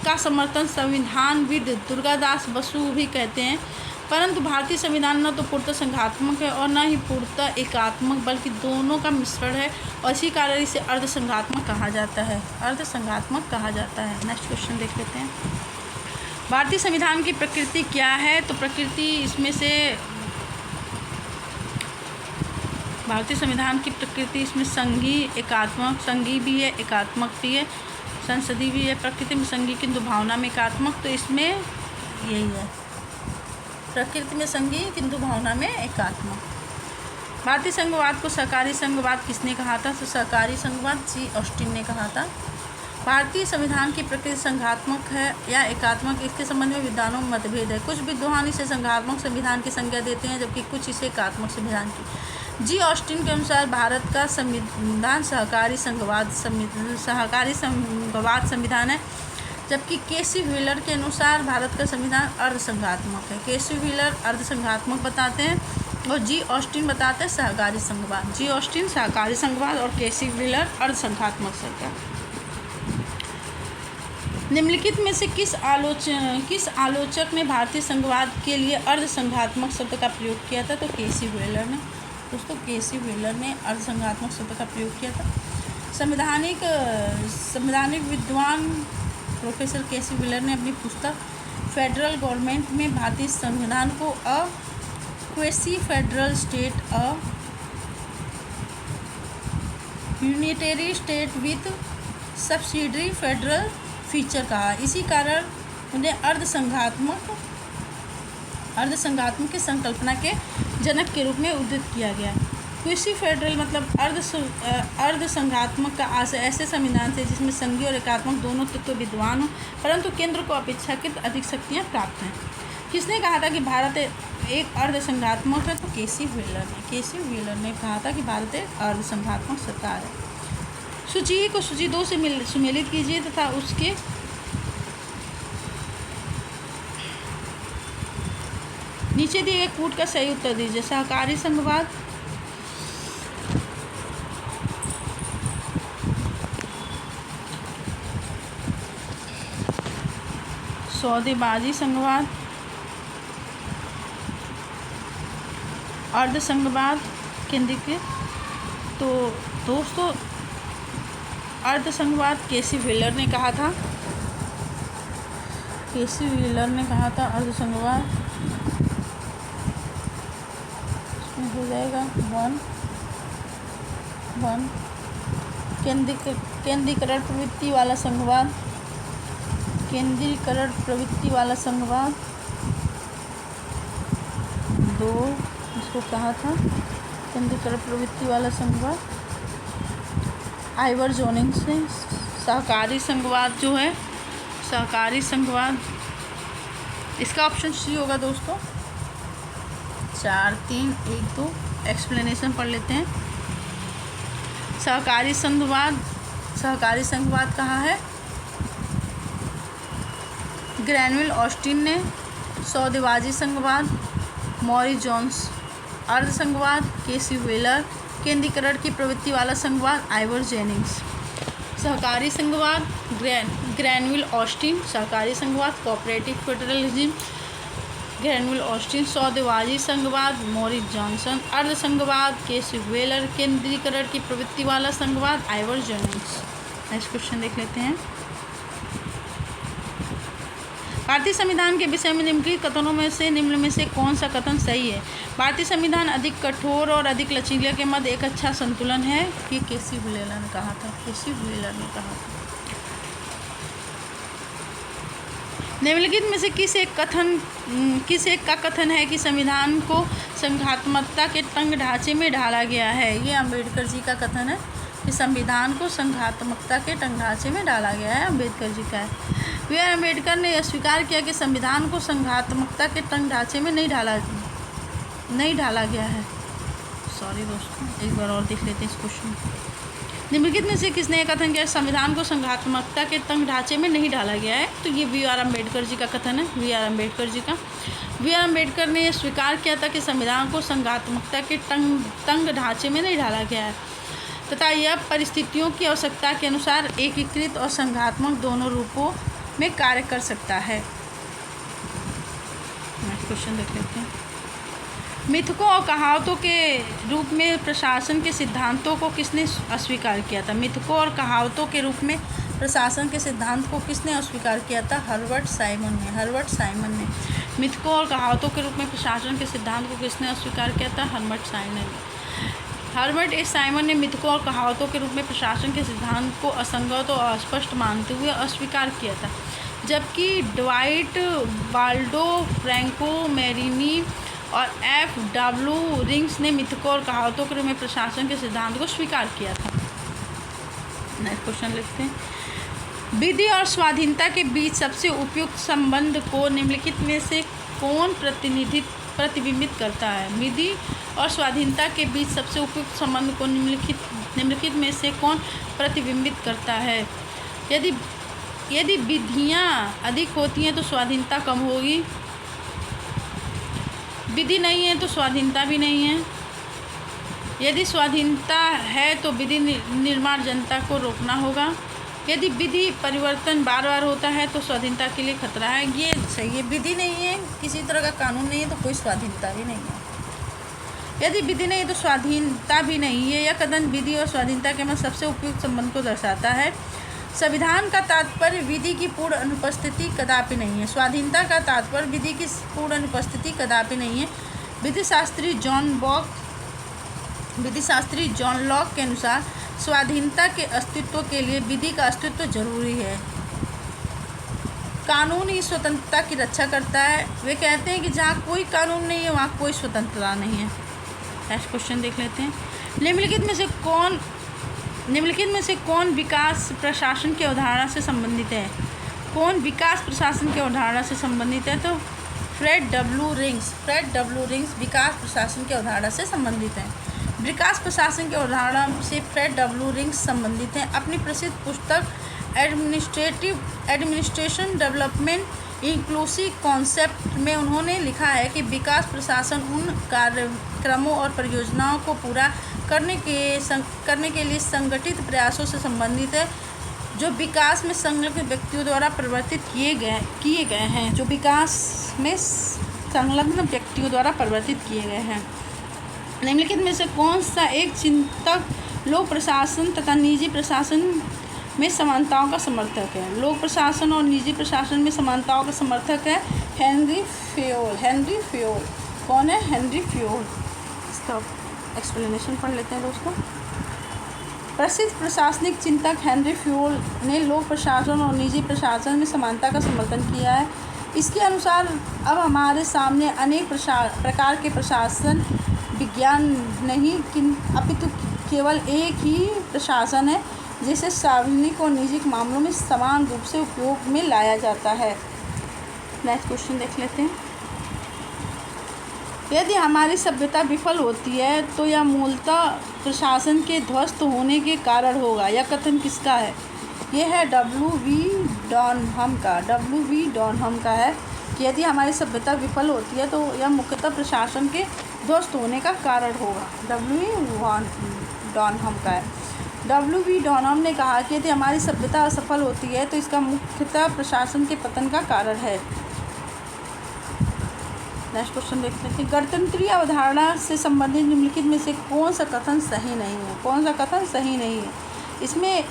का समर्थन संविधानविद दुर्गादास बसु भी करते हैं। परंतु भारतीय संविधान न तो पूर्णतः संघात्मक है और न ही पूर्णतः एकात्मक, बल्कि दोनों का मिश्रण है और इसी कारण इसे अर्धसंघात्मक कहा जाता है। अर्धसंघात्मक कहा जाता है। नेक्स्ट क्वेश्चन देख लेते हैं। भारतीय संविधान की प्रकृति क्या है? तो प्रकृति इसमें से भारतीय संविधान की प्रकृति इसमें संघीय एकात्मक, संघीय भी है एकात्मक भी है, संसदीय भी है। प्रकृति में संघीय किंतु भावना में एकात्मक, तो इसमें यही है, प्रकृति में संघीय किंतु भावना में एकात्मक। भारतीय संघवाद को सहकारी संघवाद किसने कहा था? तो सहकारी संघवाद जी ऑस्टिन ने कहा था। भारतीय संविधान की प्रकृति संघात्मक है या एकात्मक, इसके संबंध में विद्वानों में मतभेद है। कुछ विद्वान इसे संघात्मक संविधान की संज्ञा देते हैं जबकि कुछ इसे एकात्मक संविधान की। जी ऑस्टिन के अनुसार भारत का संविधान सहकारी संघवाद संविधान है, जबकि केसी व्हीलर के अनुसार भारत का संविधान अर्धसंघात्मक है। केसी व्हीलर अर्धसंघात्मक बताते हैं और जी ऑस्टिन बताते हैं सहकारी संघवाद। जी ऑस्टिन सहकारी संघवाद और केसी व्हीलर अर्धसंघात्मक सरकार। निम्नलिखित में से किस आलोचक ने भारतीय संघवाद के लिए अर्धसंघात्मक शब्द का प्रयोग किया था? तो केसी व्हीलर ने। दोस्तों केसी व्हीलर ने अर्धसंघात्मक शब्द का प्रयोग किया था। संवैधानिक विद्वान प्रोफेसर केसी व्हीलर ने अपनी पुस्तक फेडरल गवर्नमेंट में भारतीय संविधान को a quasi federal state, a unitary state with subsidiary federal feature कहा। इसी कारण उन्हें अर्धसंघात्मक की संकल्पना के जनक के रूप में उद्धृत किया गया है। क्वेसी फेडरल मतलब अर्धसंघात्मक का आशय ऐसे संविधान से जिसमें संघीय और एकात्मक दोनों तत्व विद्वान हो, परंतु केंद्र को अपेक्षाकृत अधिक शक्तियाँ प्राप्त हैं। किसने कहा था कि भारत एक अर्धसंघात्मक है? तो केसी व्हीलर ने कहा था कि भारत एक अर्धसंघात्मक सरकार है। सूची को सूची 2 से सुमेलित कीजिए तथा उसके नीचे दिए गए कूट का सही उत्तर दीजिए। सहकारी संघवाद, सौदेबाजी संघवाद, अर्धसंघवाद, केंद्रीकृत। तो दोस्तों अर्धसंघवाद केसी व्हीलर ने कहा था, अर्धसंघवाद इसमें हो जाएगा 1 केंद्रीकरण प्रवृत्ति वाला संघवाद, केंद्रीकरण प्रवृत्ति वाला संघवाद। 2 इसको कहा था केंद्रीकरण प्रवृत्ति वाला संघवाद। आइवर जोनिंग से सहकारी संघवाद जो है, सहकारी संघवाद, इसका ऑप्शन सी होगा दोस्तों। 4, 3, 1, 2 एक्सप्लेनेशन पढ़ लेते हैं। सहकारी संघवाद कहाँ है? ग्रैनविल ऑस्टिन ने। सौदेबाजी संघवाद मॉरिस जोन्स। अर्धसंघवाद केसी व्हीलर। केंद्रीकरण की प्रवृत्ति वाला संघवाद आइवर जेनिंग्स। सहकारी संघवाद ग्रैनविल ऑस्टिन। सहकारी संघवाद कोऑपरेटिव फेडरलिज्म ग्रैनविल ऑस्टिन। सौदेबाजी संघवाद मॉरिस जॉनसन। अर्धसंघवाद केसी व्हीलर। केंद्रीकरण की प्रवृत्ति वाला संघवाद आइवर जेनिंग्स। नेक्स्ट क्वेश्चन देख लेते हैं। भारतीय संविधान के विषय में निम्नलिखित कथनों में से निम्न में से कौन सा कथन सही है? भारतीय संविधान अधिक कठोर और अधिक लचीले के मध्य एक अच्छा संतुलन है। ये केसी व्हीलर ने कहा था। निम्नलिखित में से किस एक का कथन है कि संविधान को संघात्मकता के तंग ढांचे में ढाला गया है? ये अम्बेडकर जी का कथन है कि संविधान को संघात्मकता के तंग ढांचे में डाला गया है। अम्बेडकर जी का है। बी आर अम्बेडकर ने यह स्वीकार किया कि संविधान को संघात्मकता के तंग ढांचे में नहीं ढाला गया है। सॉरी दोस्तों, एक बार और देख लेते हैं इस क्वेश्चन। निम्नलिखित में से किसने कथन किया संविधान को संघात्मकता के तंग ढांचे में नहीं डाला गया है? तो ये बी आर अम्बेडकर जी का कथन है। बी आर अम्बेडकर ने यह स्वीकार किया था कि संविधान को संघात्मकता के तंग ढांचे में नहीं डाला गया है तथा यह परिस्थितियों की आवश्यकता के अनुसार एकीकृत और संघात्मक दोनों रूपों में कार्य कर सकता है। नेक्स्ट क्वेश्चन देख लेते हैं। मिथकों और कहावतों के रूप में प्रशासन के सिद्धांतों को किसने अस्वीकार किया था? मिथकों और कहावतों के रूप में प्रशासन के सिद्धांत को किसने अस्वीकार किया था? हर्बर्ट साइमन ने। मिथकों और कहावतों के रूप में प्रशासन के सिद्धांत को किसने अस्वीकार किया था? हर्बर्ट ए साइमन ने मिथकों और कहावतों के रूप में प्रशासन के सिद्धांत को असंगत और अस्पष्ट मानते हुए अस्वीकार किया था, जबकि ड्वाइट बाल्डो, फ्रैंको मैरिनी और F.W. रिंग्स ने मिथकों और कहावतों के रूप में प्रशासन के सिद्धांत को स्वीकार किया था। नेक्स्ट क्वेश्चन लिखते हैं। विधि और स्वाधीनता के बीच सबसे उपयुक्त संबंध को निम्नलिखित में से कौन प्रतिबिंबित करता है? विधि और स्वाधीनता के बीच सबसे उपयुक्त संबंध को निम्नलिखित में से कौन प्रतिबिंबित करता है? यदि विधियाँ अधिक होती हैं तो स्वाधीनता कम होगी। विधि नहीं है तो स्वाधीनता भी नहीं है। यदि स्वाधीनता है तो विधि निर्माण जनता को रोकना होगा। यदि विधि परिवर्तन बार बार होता है तो स्वाधीनता के लिए खतरा है। ये सही है। विधि नहीं है, किसी तरह का कानून नहीं है तो कोई स्वाधीनता भी नहीं है। यदि विधि नहीं तो स्वाधीनता भी नहीं है। यह कथन विधि और स्वाधीनता के मध्य सबसे उपयुक्त संबंध को दर्शाता है। संविधान का तात्पर्य विधि की पूर्ण अनुपस्थिति कदापि नहीं है। स्वाधीनता का तात्पर्य विधि की पूर्ण अनुपस्थिति कदापि नहीं है। विधिशास्त्री जॉन लॉक के अनुसार स्वाधीनता के अस्तित्व के लिए विधि का अस्तित्व जरूरी है। कानून ही स्वतंत्रता की रक्षा करता है। वे कहते हैं कि जहाँ कोई कानून नहीं है वहाँ कोई स्वतंत्रता नहीं है। नेक्स्ट क्वेश्चन देख लेते हैं। निम्नलिखित में से कौन विकास प्रशासन की अवधारणा से संबंधित है? कौन विकास प्रशासन की अवधारणा से संबंधित है? तो फ्रेड डब्ल्यू रिंग्स विकास प्रशासन की अवधारणा से संबंधित है। विकास प्रशासन की अवधारणा से फ्रेड डब्ल्यू रिंग्स संबंधित हैं। अपनी प्रसिद्ध पुस्तक एडमिनिस्ट्रेशन डेवलपमेंट इंक्लूसिव कॉन्सेप्ट में उन्होंने लिखा है कि विकास प्रशासन उन कार्यक्रमों और परियोजनाओं को पूरा करने के लिए संगठित प्रयासों से संबंधित है जो विकास में संलग्न व्यक्तियों द्वारा परिवर्तित किए गए हैं। निम्नलिखित में से कौन सा एक चिंतक लोक प्रशासन तथा निजी प्रशासन में समानताओं का समर्थक है? लोक प्रशासन और निजी प्रशासन में समानताओं का समर्थक है हेनरी फ्योल। कौन है? Henry Fayol. इसका एक्सप्लेनेशन पढ़ लेते हैं दोस्तों। प्रसिद्ध प्रशासनिक चिंतक हेनरी फ्योल ने लोक प्रशासन और निजी प्रशासन में समानता का समर्थन किया है। इसके अनुसार अब हमारे सामने अनेक प्रकार के प्रशासन विज्ञान नहीं अपितु केवल एक ही प्रशासन है जिसे सार्वजनिक और निजी मामलों में समान रूप से उपयोग में लाया जाता है। नेक्स्ट क्वेश्चन देख लेते हैं। यदि हमारी सभ्यता विफल होती है तो यह मूलतः प्रशासन के ध्वस्त होने के कारण होगा। यह कथन किसका है? यह है W.V. डॉनहम का है कि यदि हमारी सभ्यता विफल होती है तो यह मुख्यतः प्रशासन के ध्वस्त होने का कारण होगा। W.V. डॉनहम ने कहा कि यदि हमारी सभ्यता असफल होती है तो इसका मुख्यतः प्रशासन के पतन का कारण है। नेक्स्ट क्वेश्चन देख लेते हैं। गणतंत्रीय अवधारणा से संबंधित निम्नलिखित में से कौन सा कथन सही नहीं है? इसमें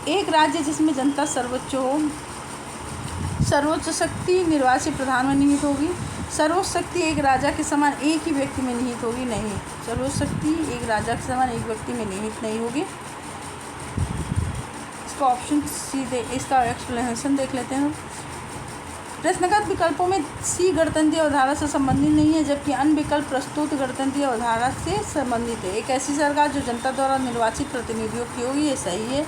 एक राज्य जिसमें जनता सर्वोच्च शक्ति निर्वाचित प्रधान में निहित होगी। सर्वोच्च शक्ति एक राजा के समान एक ही व्यक्ति में निहित होगी। नहीं, सर्वोच्च शक्ति एक राजा के समान एक व्यक्ति में निहित नहीं होगी। इसका ऑप्शन सी इसका एक्सप्लेनेशन देख लेते हैं। प्रश्नगत विकल्पों में सी गणतंत्रीय अवधारणा से संबंधित नहीं है जबकि अन्य विकल्प प्रस्तुत गणतंत्रीय अवधारणा से संबंधित है। एक ऐसी सरकार जो जनता द्वारा निर्वाचित प्रतिनिधियों की होगी, ये सही है।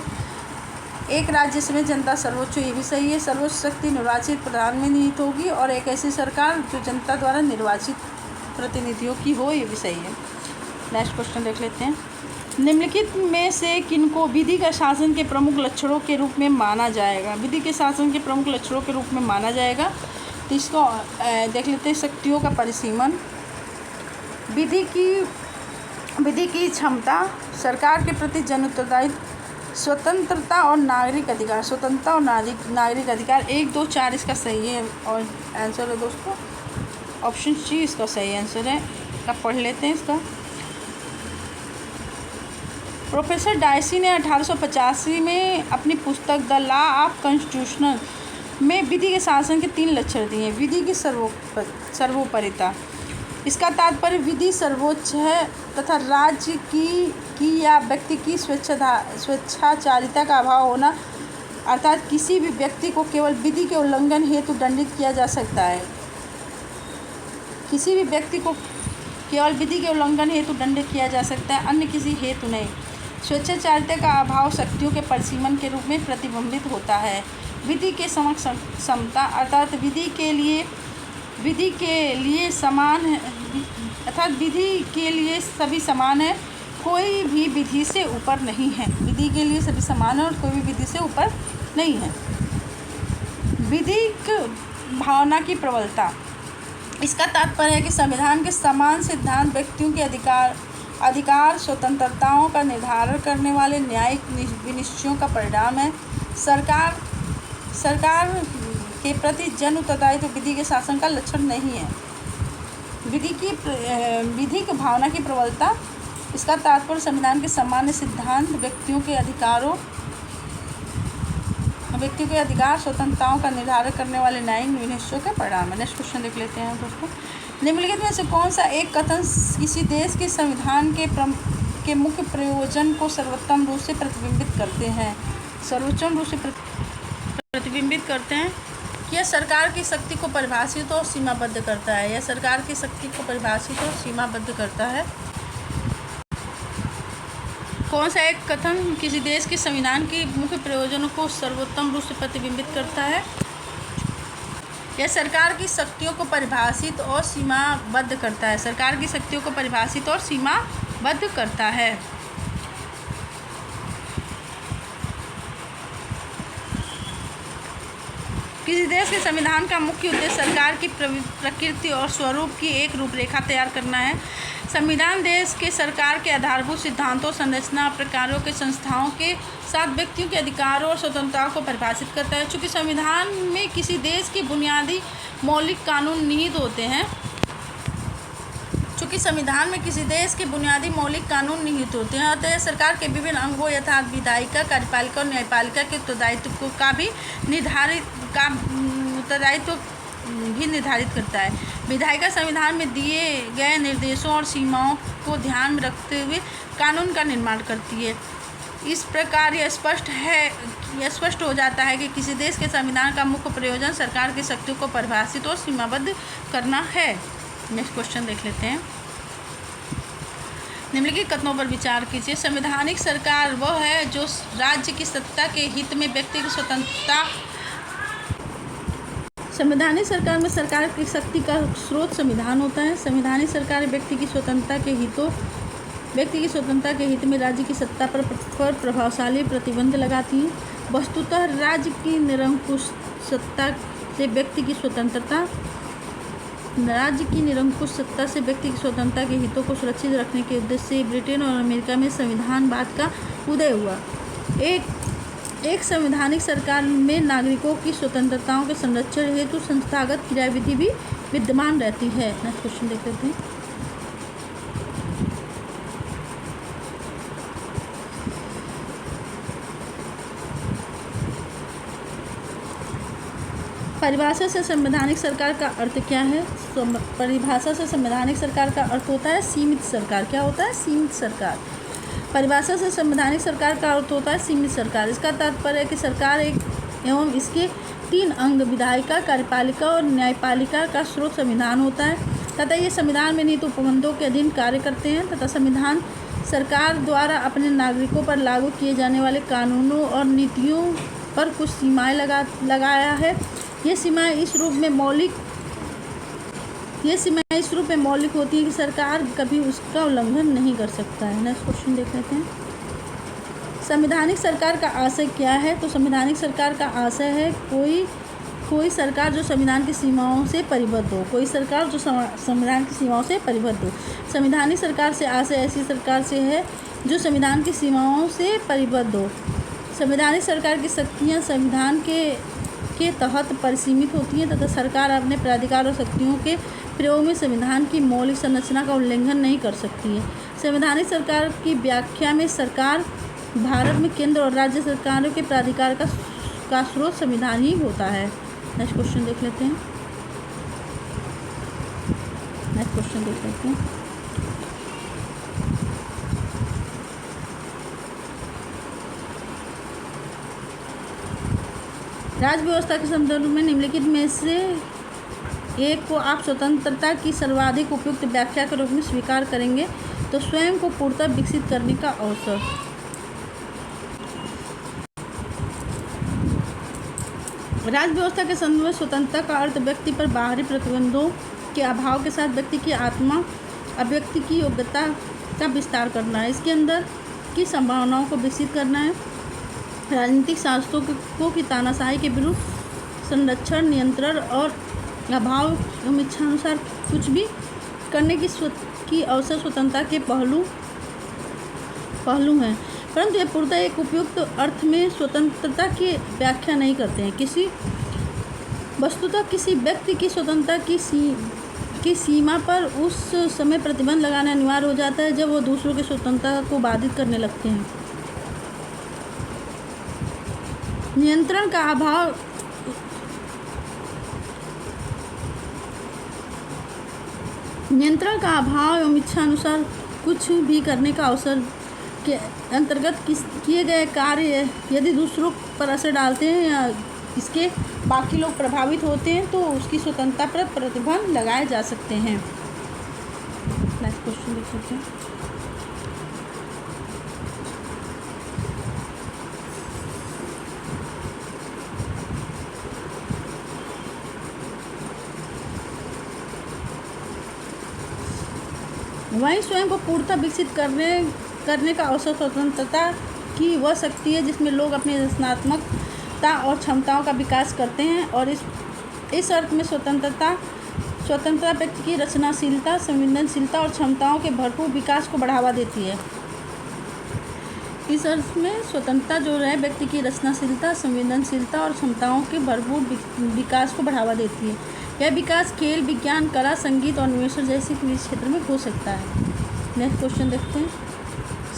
एक राज्य जिसमें जनता सर्वोच्च, ये भी सही है। सर्वोच्च शक्ति निर्वाचित प्रधान में निहित होगी और एक ऐसी सरकार जो जनता द्वारा निर्वाचित प्रतिनिधियों की हो, ये भी सही है। नेक्स्ट क्वेश्चन देख लेते हैं। निम्नलिखित में से किनको विधि का शासन के प्रमुख लक्षणों के रूप में माना जाएगा? विधि के शासन के प्रमुख लक्षणों के रूप में माना जाएगा तो इसको देख लेते हैं। शक्तियों का परिसीमन, विधि की क्षमता, सरकार के प्रति जन उत्तरदायित्व, स्वतंत्रता और नागरिक अधिकार। 1, 2, 4 इसका सही है और आंसर है दोस्तों ऑप्शन सी इसका सही आंसर है। अब पढ़ लेते हैं इसका। प्रोफेसर डायसी ने 1885 में अपनी पुस्तक द लॉ ऑफ कॉन्स्टिट्यूशन में विधि के शासन के 3 लक्षण दिए हैं। विधि की सर्वोपरिता, इसका तात्पर्य विधि सर्वोच्च है तथा राज्य की या व्यक्ति की स्वेच्छाचारिता का अभाव होना, अर्थात किसी भी व्यक्ति को केवल विधि के उल्लंघन हेतु दंडित किया जा सकता है। किसी भी व्यक्ति को केवल विधि के उल्लंघन हेतु दंडित किया जा सकता है, अन्य किसी हेतु नहीं। स्वेच्छाचारिता का अभाव शक्तियों के परिसीमन के रूप में प्रतिबिंबित होता है। विधि के समक्ष समता, अर्थात विधि के लिए समान है, अर्थात विधि के लिए सभी समान है, कोई भी विधि से ऊपर नहीं है। विधि के लिए सभी समान है और कोई भी विधि से ऊपर नहीं है। विधिक भावना की प्रबलता, इसका तात्पर्य है कि संविधान के समान सिद्धांत व्यक्तियों के अधिकार स्वतंत्रताओं का निर्धारण करने वाले न्यायिक विनिश्चयों का परिणाम है। सरकार के प्रति जन उत्तरदायित्व विधि के शासन का लक्षण नहीं है। विधि की भावना की प्रबलता। इसका तात्पर्य संविधान के सामान्य सिद्धांत, व्यक्तियों के अधिकार स्वतंत्रताओं का निर्धारण करने वाले न्यायिक विनिश्चयों के परिणाम है। नेक्स्ट क्वेश्चन देख लेते हैं दोस्तों। निम्नलिखित में से कौन सा एक कथन किसी देश के संविधान के मुख्य प्रयोजन को सर्वोत्तम रूप से प्रतिबिंबित करते हैं? सर्वोच्च रूप से प्रतिबिंबित करते हैं। यह सरकार की शक्ति को परिभाषित और सीमाबद्ध करता है। यह सरकार की शक्ति को परिभाषित और सीमाबद्ध करता है। कौन सा एक कथन किसी देश के संविधान के मुख्य प्रयोजनों को सर्वोत्तम रूप से प्रतिबिंबित करता है? यह सरकार की शक्तियों को परिभाषित और सीमाबद्ध करता है। सरकार की शक्तियों को परिभाषित और सीमाबद्ध करता है। किसी देश के संविधान का मुख्य उद्देश्य सरकार की प्रकृति और स्वरूप की एक रूपरेखा तैयार करना है। संविधान देश के सरकार के आधारभूत सिद्धांतों, संरचना, प्रकारों के संस्थाओं के साथ व्यक्तियों के अधिकारों और स्वतंत्रताओं को परिभाषित करता है। चूँकि संविधान में किसी देश के बुनियादी मौलिक कानून निहित होते हैं अतः सरकार के विभिन्न अंगों यथार्थ विधायिका, कार्यपालिका और न्यायपालिका के उत्तरदायित्व का भी निर्धारित करता है। विधायिका संविधान में दिए गए निर्देशों और सीमाओं को ध्यान में रखते हुए कानून का निर्माण करती है। इस प्रकार यह स्पष्ट हो जाता है कि किसी देश के संविधान का मुख्य प्रयोजन सरकार की शक्तियों को परिभाषित और सीमाबद्ध करना है। नेक्स्ट क्वेश्चन देख लेते हैं। निम्नलिखित कथनों पर विचार कीजिए। संवैधानिक सरकार वह है जो राज्य की सत्ता के हित में व्यक्ति की स्वतंत्रता। संवैधानिक सरकार में सरकार की शक्ति का स्रोत संविधान होता है। संवैधानिक सरकार व्यक्ति की स्वतंत्रता के हित में राज्य की सत्ता पर प्रभावशाली प्रतिबंध लगाती है। वस्तुतः राज्य की निरंकुश सत्ता से व्यक्ति की स्वतंत्रता के हितों को सुरक्षित रखने के उद्देश्य से ब्रिटेन और अमेरिका में संविधानवाद का उदय हुआ। एक संवैधानिक सरकार में नागरिकों की स्वतंत्रताओं के संरक्षण हेतु संस्थागत क्रियाविधि भी विद्यमान रहती है। नेक्स्ट क्वेश्चन देख लेते हैं। परिभाषा से संवैधानिक सरकार का अर्थ क्या है? परिभाषा से संवैधानिक सरकार का अर्थ होता है सीमित सरकार। क्या होता है? सीमित सरकार। परिभाषा से संवैधानिक सरकार का अर्थ होता है सीमित सरकार। इसका तात्पर्य है कि सरकार एक एवं इसके 3 अंग विधायिका, कार्यपालिका और न्यायपालिका का स्रोत संविधान होता है तथा ये संविधान में निहित उपबंधों के अधीन कार्य करते हैं तथा संविधान सरकार द्वारा अपने नागरिकों पर लागू किए जाने वाले कानूनों और नीतियों पर कुछ सीमाएं लगाया है। ये सीमाएं इस रूप में मौलिक होती हैं कि सरकार कभी उसका उल्लंघन नहीं कर सकता है। नेक्स्ट क्वेश्चन देख लेते हैं। संवैधानिक सरकार का आशय क्या है? तो संवैधानिक सरकार का आशय है कोई सरकार जो संविधान की सीमाओं से परिबद्ध हो। संवैधानिक सरकार से आशय ऐसी सरकार से है जो संविधान की सीमाओं से परिबद्ध हो। संवैधानिक सरकार की शक्तियाँ संविधान के तहत परिसीमित होती हैं तथा सरकार अपने प्राधिकार और शक्तियों के प्रयोग में संविधान की मौलिक संरचना का उल्लंघन नहीं कर सकती है। संवैधानिक सरकार की व्याख्या में सरकार भारत में केंद्र और राज्य सरकारों के प्राधिकार का स्रोत संविधान ही होता है। नेक्स्ट क्वेश्चन देख लेते हैं। राज्य व्यवस्था के संदर्भ में निम्नलिखित में से एक को आप स्वतंत्रता की सर्वाधिक उपयुक्त व्याख्या के रूप में स्वीकार करेंगे तो स्वयं को पूर्णतः विकसित करने का अवसर। राज्य व्यवस्था के संदर्भ में स्वतंत्रता का अर्थ व्यक्ति पर बाहरी प्रतिबंधों के अभाव के साथ व्यक्ति की आत्मा अभिव्यक्ति की योग्यता का विस्तार करना है। इसके अंदर की संभावनाओं को विकसित करना है। राजनीतिक शासकों की तानाशाही के विरुद्ध संरक्षण, नियंत्रण और अभाव एवं इच्छानुसार कुछ भी करने की अवसर स्वतंत्रता के पहलू हैं, परंतु ये पूर्णतः एक उपयुक्त अर्थ में स्वतंत्रता की व्याख्या नहीं करते हैं। वस्तुतः किसी व्यक्ति की स्वतंत्रता की सीमा पर उस समय प्रतिबंध लगाना अनिवार्य हो जाता है जब वो दूसरों की स्वतंत्रता को बाधित करने लगते हैं। नियंत्रण का अभाव एवं इच्छानुसार कुछ भी करने का अवसर के अंतर्गत किए गए कार्य यदि दूसरों पर असर डालते हैं या इसके बाकी लोग प्रभावित होते हैं तो उसकी स्वतंत्रता पर प्रतिबंध लगाए जा सकते हैं। नेक्स्ट क्वेश्चन देख सकते हैं। वहीं स्वयं को पूर्णतः विकसित करने का अवसर स्वतंत्रता की वह शक्ति है जिसमें लोग अपनी रचनात्मकता और क्षमताओं का विकास करते हैं और इस अर्थ में स्वतंत्रता व्यक्ति की रचनाशीलता, संवेदनशीलता और क्षमताओं के भरपूर विकास को बढ़ावा देती है। इस अर्थ में स्वतंत्रता जो है व्यक्ति की रचनाशीलता, संवेदनशीलता और क्षमताओं के भरपूर विकास को बढ़ावा देती है। यह विकास खेल, विज्ञान, कला, संगीत और निवेश जैसे क्षेत्र में हो सकता है। नेक्स्ट क्वेश्चन देखते हैं।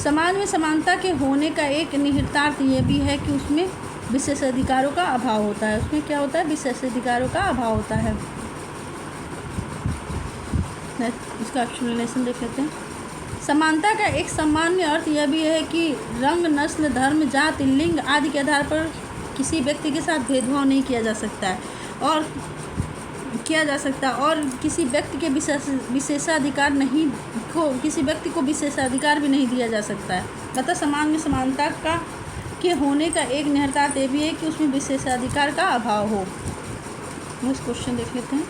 समाज में समानता के होने का एक निहितार्थ ये भी है कि उसमें विशेषाधिकारों का अभाव होता है। उसमें क्या होता है? विशेषाधिकारों का अभाव होता है। इसका एक्सप्लेनेशन देख लेते हैं। समानता का एक सामान्य अर्थ यह भी है कि रंग, नस्ल, धर्म, जाति, लिंग आदि के आधार पर किसी व्यक्ति के साथ भेदभाव नहीं किया जा सकता है और किसी व्यक्ति के विशेषाधिकार भी नहीं दिया जा सकता है। अतः समाज में समानता के होने का एक निहितार्थ ये भी है कि उसमें विशेषाधिकार का अभाव हो। नेक्स्ट क्वेश्चन देख लेते हैं।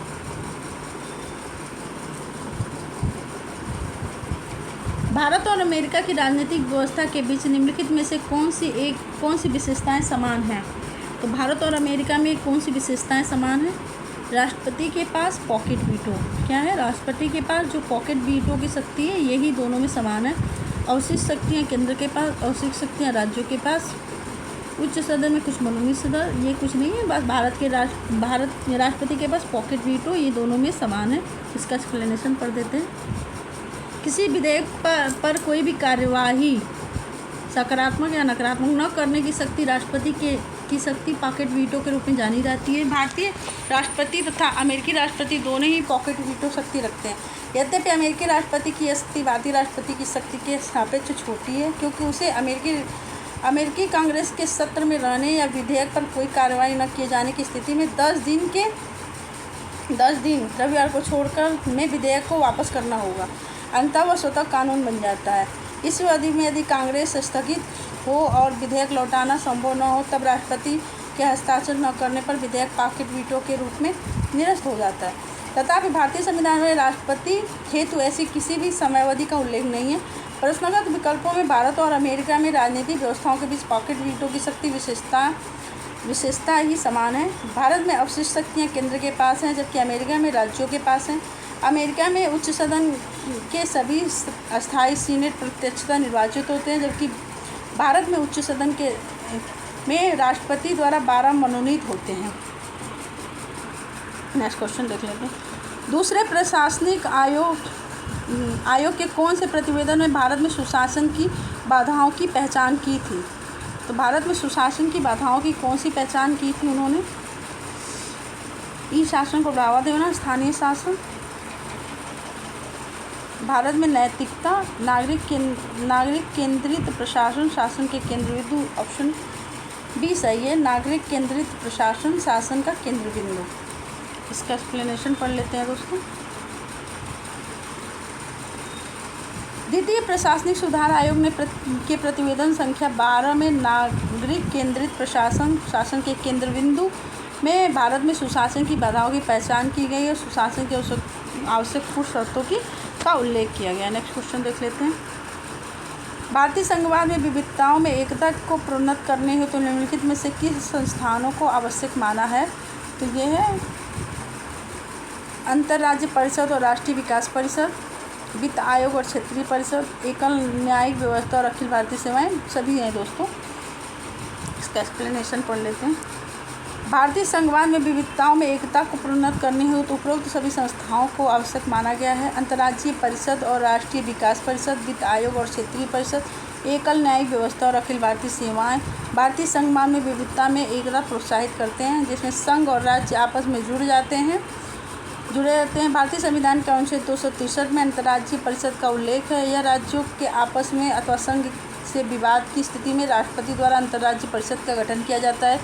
भारत और अमेरिका की राजनीतिक व्यवस्था के बीच निम्नलिखित में से कौन सी विशेषताएं समान हैं? तो भारत और अमेरिका में कौन सी विशेषताएं समान हैं? राष्ट्रपति के पास पॉकेट वीटो। क्या है? राष्ट्रपति के पास जो पॉकेट वीटो की शक्ति है यही दोनों में समान है। अवशिष्ट शक्तियाँ केंद्र के पास, अवशिष्ट शक्तियाँ राज्यों के पास। उच्च सदन में कुछ मनोनीत सदन, ये कुछ नहीं है। बस राष्ट्रपति के पास पॉकेट वीटो, ये दोनों में समान है। इसका एक्सप्लेनेशन पढ़ देते हैं। किसी विधेयक पर कोई भी कार्यवाही सकारात्मक या नकारात्मक न करने की शक्ति राष्ट्रपति की शक्ति पॉकेट वीटो के रूप में जानी जाती है। भारतीय राष्ट्रपति तथा अमेरिकी राष्ट्रपति दोनों ही पॉकेट वीटो शक्ति रखते हैं। यद्यपि अमेरिकी राष्ट्रपति की यह शक्ति भारतीय राष्ट्रपति की शक्ति के सापेक्ष छोटी है, क्योंकि उसे अमेरिकी कांग्रेस के सत्र में रहने या विधेयक पर कोई कार्रवाई न किए जाने की स्थिति में 10 दिन रविवार को छोड़कर में विधेयक को वापस करना होगा। अंततः वह स्वतः कानून बन जाता है। इस अवधि में यदि कांग्रेस स्थगित हो और विधेयक लौटाना संभव न हो तब राष्ट्रपति के हस्ताक्षर न करने पर विधेयक पॉकेट वीटो के रूप में निरस्त हो जाता है। तथापि भारतीय संविधान में राष्ट्रपति हेतु ऐसी किसी भी समयावधि का उल्लेख नहीं है। प्रश्नगत विकल्पों में भारत और अमेरिका में राजनीतिक व्यवस्थाओं के बीच पॉकेट वीटो की शक्ति विशेषता ही समान है। भारत में अवशिष्ट शक्तियाँ केंद्र के पास हैं, जबकि अमेरिका में राज्यों के पास हैं। अमेरिका में उच्च सदन के सभी अस्थायी सीनेट प्रत्यक्षतः निर्वाचित होते हैं, जबकि भारत में उच्च सदन में राष्ट्रपति द्वारा 12 मनोनीत होते हैं। नेक्स्ट क्वेश्चन देख लेते हैं। दूसरे प्रशासनिक आयोग के कौन से प्रतिवेदन में भारत में सुशासन की बाधाओं की पहचान की थी? तो भारत में सुशासन की बाधाओं की कौन सी पहचान की थी उन्होंने? ई शासन को बढ़ावा देना, स्थानीय शासन, भारत में नैतिकता, नागरिक केंद्रित प्रशासन, शासन के केंद्र बिंदु। ऑप्शन बी सही है, नागरिक केंद्रित प्रशासन, शासन का केंद्र बिंदु। इसका एक्सप्लेनेशन पढ़ लेते हैं दोस्तों। द्वितीय प्रशासनिक सुधार आयोग ने के प्रतिवेदन संख्या 12 में नागरिक केंद्रित प्रशासन, शासन के केंद्र बिंदु में भारत में सुशासन की बाधाओं की पहचान की गई और सुशासन के आवश्यक कुछ शर्तों का उल्लेख किया गया। नेक्स्ट क्वेश्चन देख लेते हैं। भारतीय संघवाद में विविधताओं में एकता को प्रोन्नत करने हेतु निम्नलिखित में से किस संस्थानों को आवश्यक माना है? तो ये है अंतर्राज्य परिषद और राष्ट्रीय विकास परिषद, वित्त आयोग और क्षेत्रीय परिषद, एकल न्यायिक व्यवस्था और अखिल भारतीय सेवाएं, सभी हैं दोस्तों। इसका एक्सप्लेनेशन पढ़ लेते हैं। भारतीय संघवाद में विविधताओं में एकता को प्रोन्नत करने हेतु उपरोक्त सभी संस्थाओं को आवश्यक माना गया है। अंतर्राज्यीय परिषद और राष्ट्रीय विकास परिषद, वित्त आयोग और क्षेत्रीय परिषद, एकल न्यायिक व्यवस्था और अखिल भारतीय सेवाएं भारतीय संघवाद में विविधता में एकता प्रोत्साहित करते हैं, जिसमें संघ और राज्य आपस में जुड़े रहते हैं। भारतीय संविधान के अनुच्छेद 263 में अंतर्राज्यीय परिषद का उल्लेख है। यह राज्यों के आपस में अथवा संघ से विवाद की स्थिति में राष्ट्रपति द्वारा अंतर्राज्यीय परिषद का गठन किया जाता है।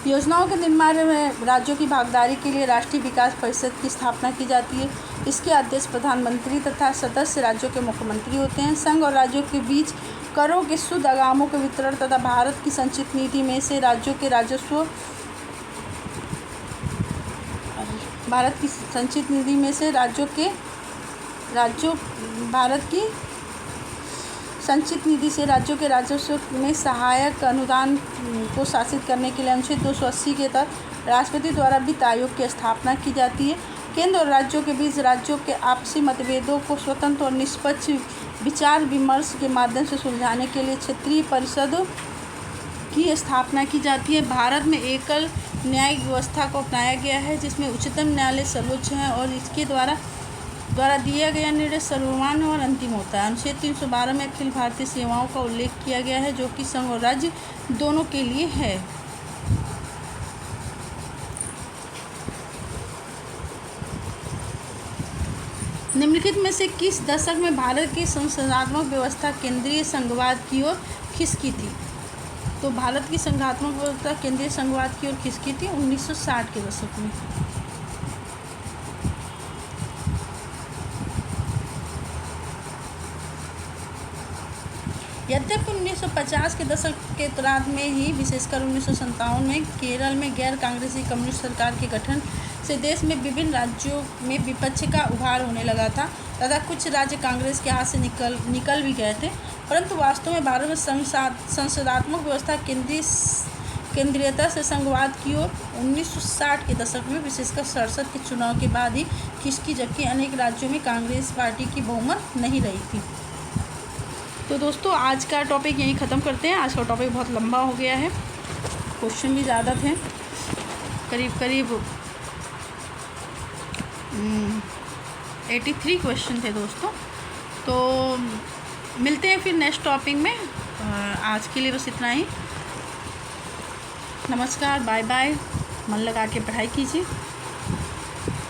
योजनाओं के निर्माण में राज्यों की भागीदारी के लिए राष्ट्रीय विकास परिषद की स्थापना की जाती है। इसके अध्यक्ष प्रधानमंत्री तथा सदस्य राज्यों के मुख्यमंत्री होते हैं। संघ और राज्यों के बीच करों के शुद्ध आगामों के वितरण तथा भारत की संचित नीति में से राज्यों के राजस्व भारत की संचित निधि में से राज्यों के राजस्व में सहायक अनुदान को शासित करने के लिए अनुच्छेद 280 के तहत राष्ट्रपति द्वारा वित्त आयोग की स्थापना की जाती है। केंद्र और राज्यों के बीच राज्यों के आपसी मतभेदों को स्वतंत्र और निष्पक्ष विचार विमर्श के माध्यम से सुलझाने के लिए क्षेत्रीय परिषदों की स्थापना की जाती है। भारत में एकल न्यायिक व्यवस्था को अपनाया गया है, जिसमें उच्चतम न्यायालय सर्वोच्च है और इसके द्वारा दिया गया निर्णय सर्वमान्य और अंतिम होता है। अनुच्छेद 312 में अखिल भारतीय सेवाओं का उल्लेख किया गया है, जो कि संघ और राज्य दोनों के लिए है। निम्नलिखित में से किस दशक में भारत की संसदात्मक व्यवस्था केंद्रीय संघवाद की ओर खिसकी थी? तो भारत की संघात्मक व्यवस्था केंद्रीय संघवाद की ओर खिसकी थी 1960 के दशक में। यद्यपि 1950 के दशक के उत्तरार्ध में ही, विशेषकर 1957 में केरल में गैर कांग्रेसी कम्युनिस्ट सरकार के गठन से देश में विभिन्न राज्यों में विपक्ष का उभार होने लगा था तथा कुछ राज्य कांग्रेस के हाथ से निकल भी गए थे, परंतु वास्तव में भारत में संसदात्मक व्यवस्था केंद्रीयता से संघवाद की ओर 1960 के दशक में, विशेषकर 67 के चुनाव के बाद ही खिसकी, जबकि अनेक राज्यों में कांग्रेस पार्टी की बहुमत नहीं रही थी। तो दोस्तों, आज का टॉपिक यहीं ख़त्म करते हैं। आज का टॉपिक बहुत लंबा हो गया है, क्वेश्चन भी ज़्यादा थे, करीब 83 क्वेश्चन थे दोस्तों। तो मिलते हैं फिर नेक्स्ट टॉपिक में। आज के लिए बस इतना ही। नमस्कार, बाय बाय। मन लगा के पढ़ाई कीजिए।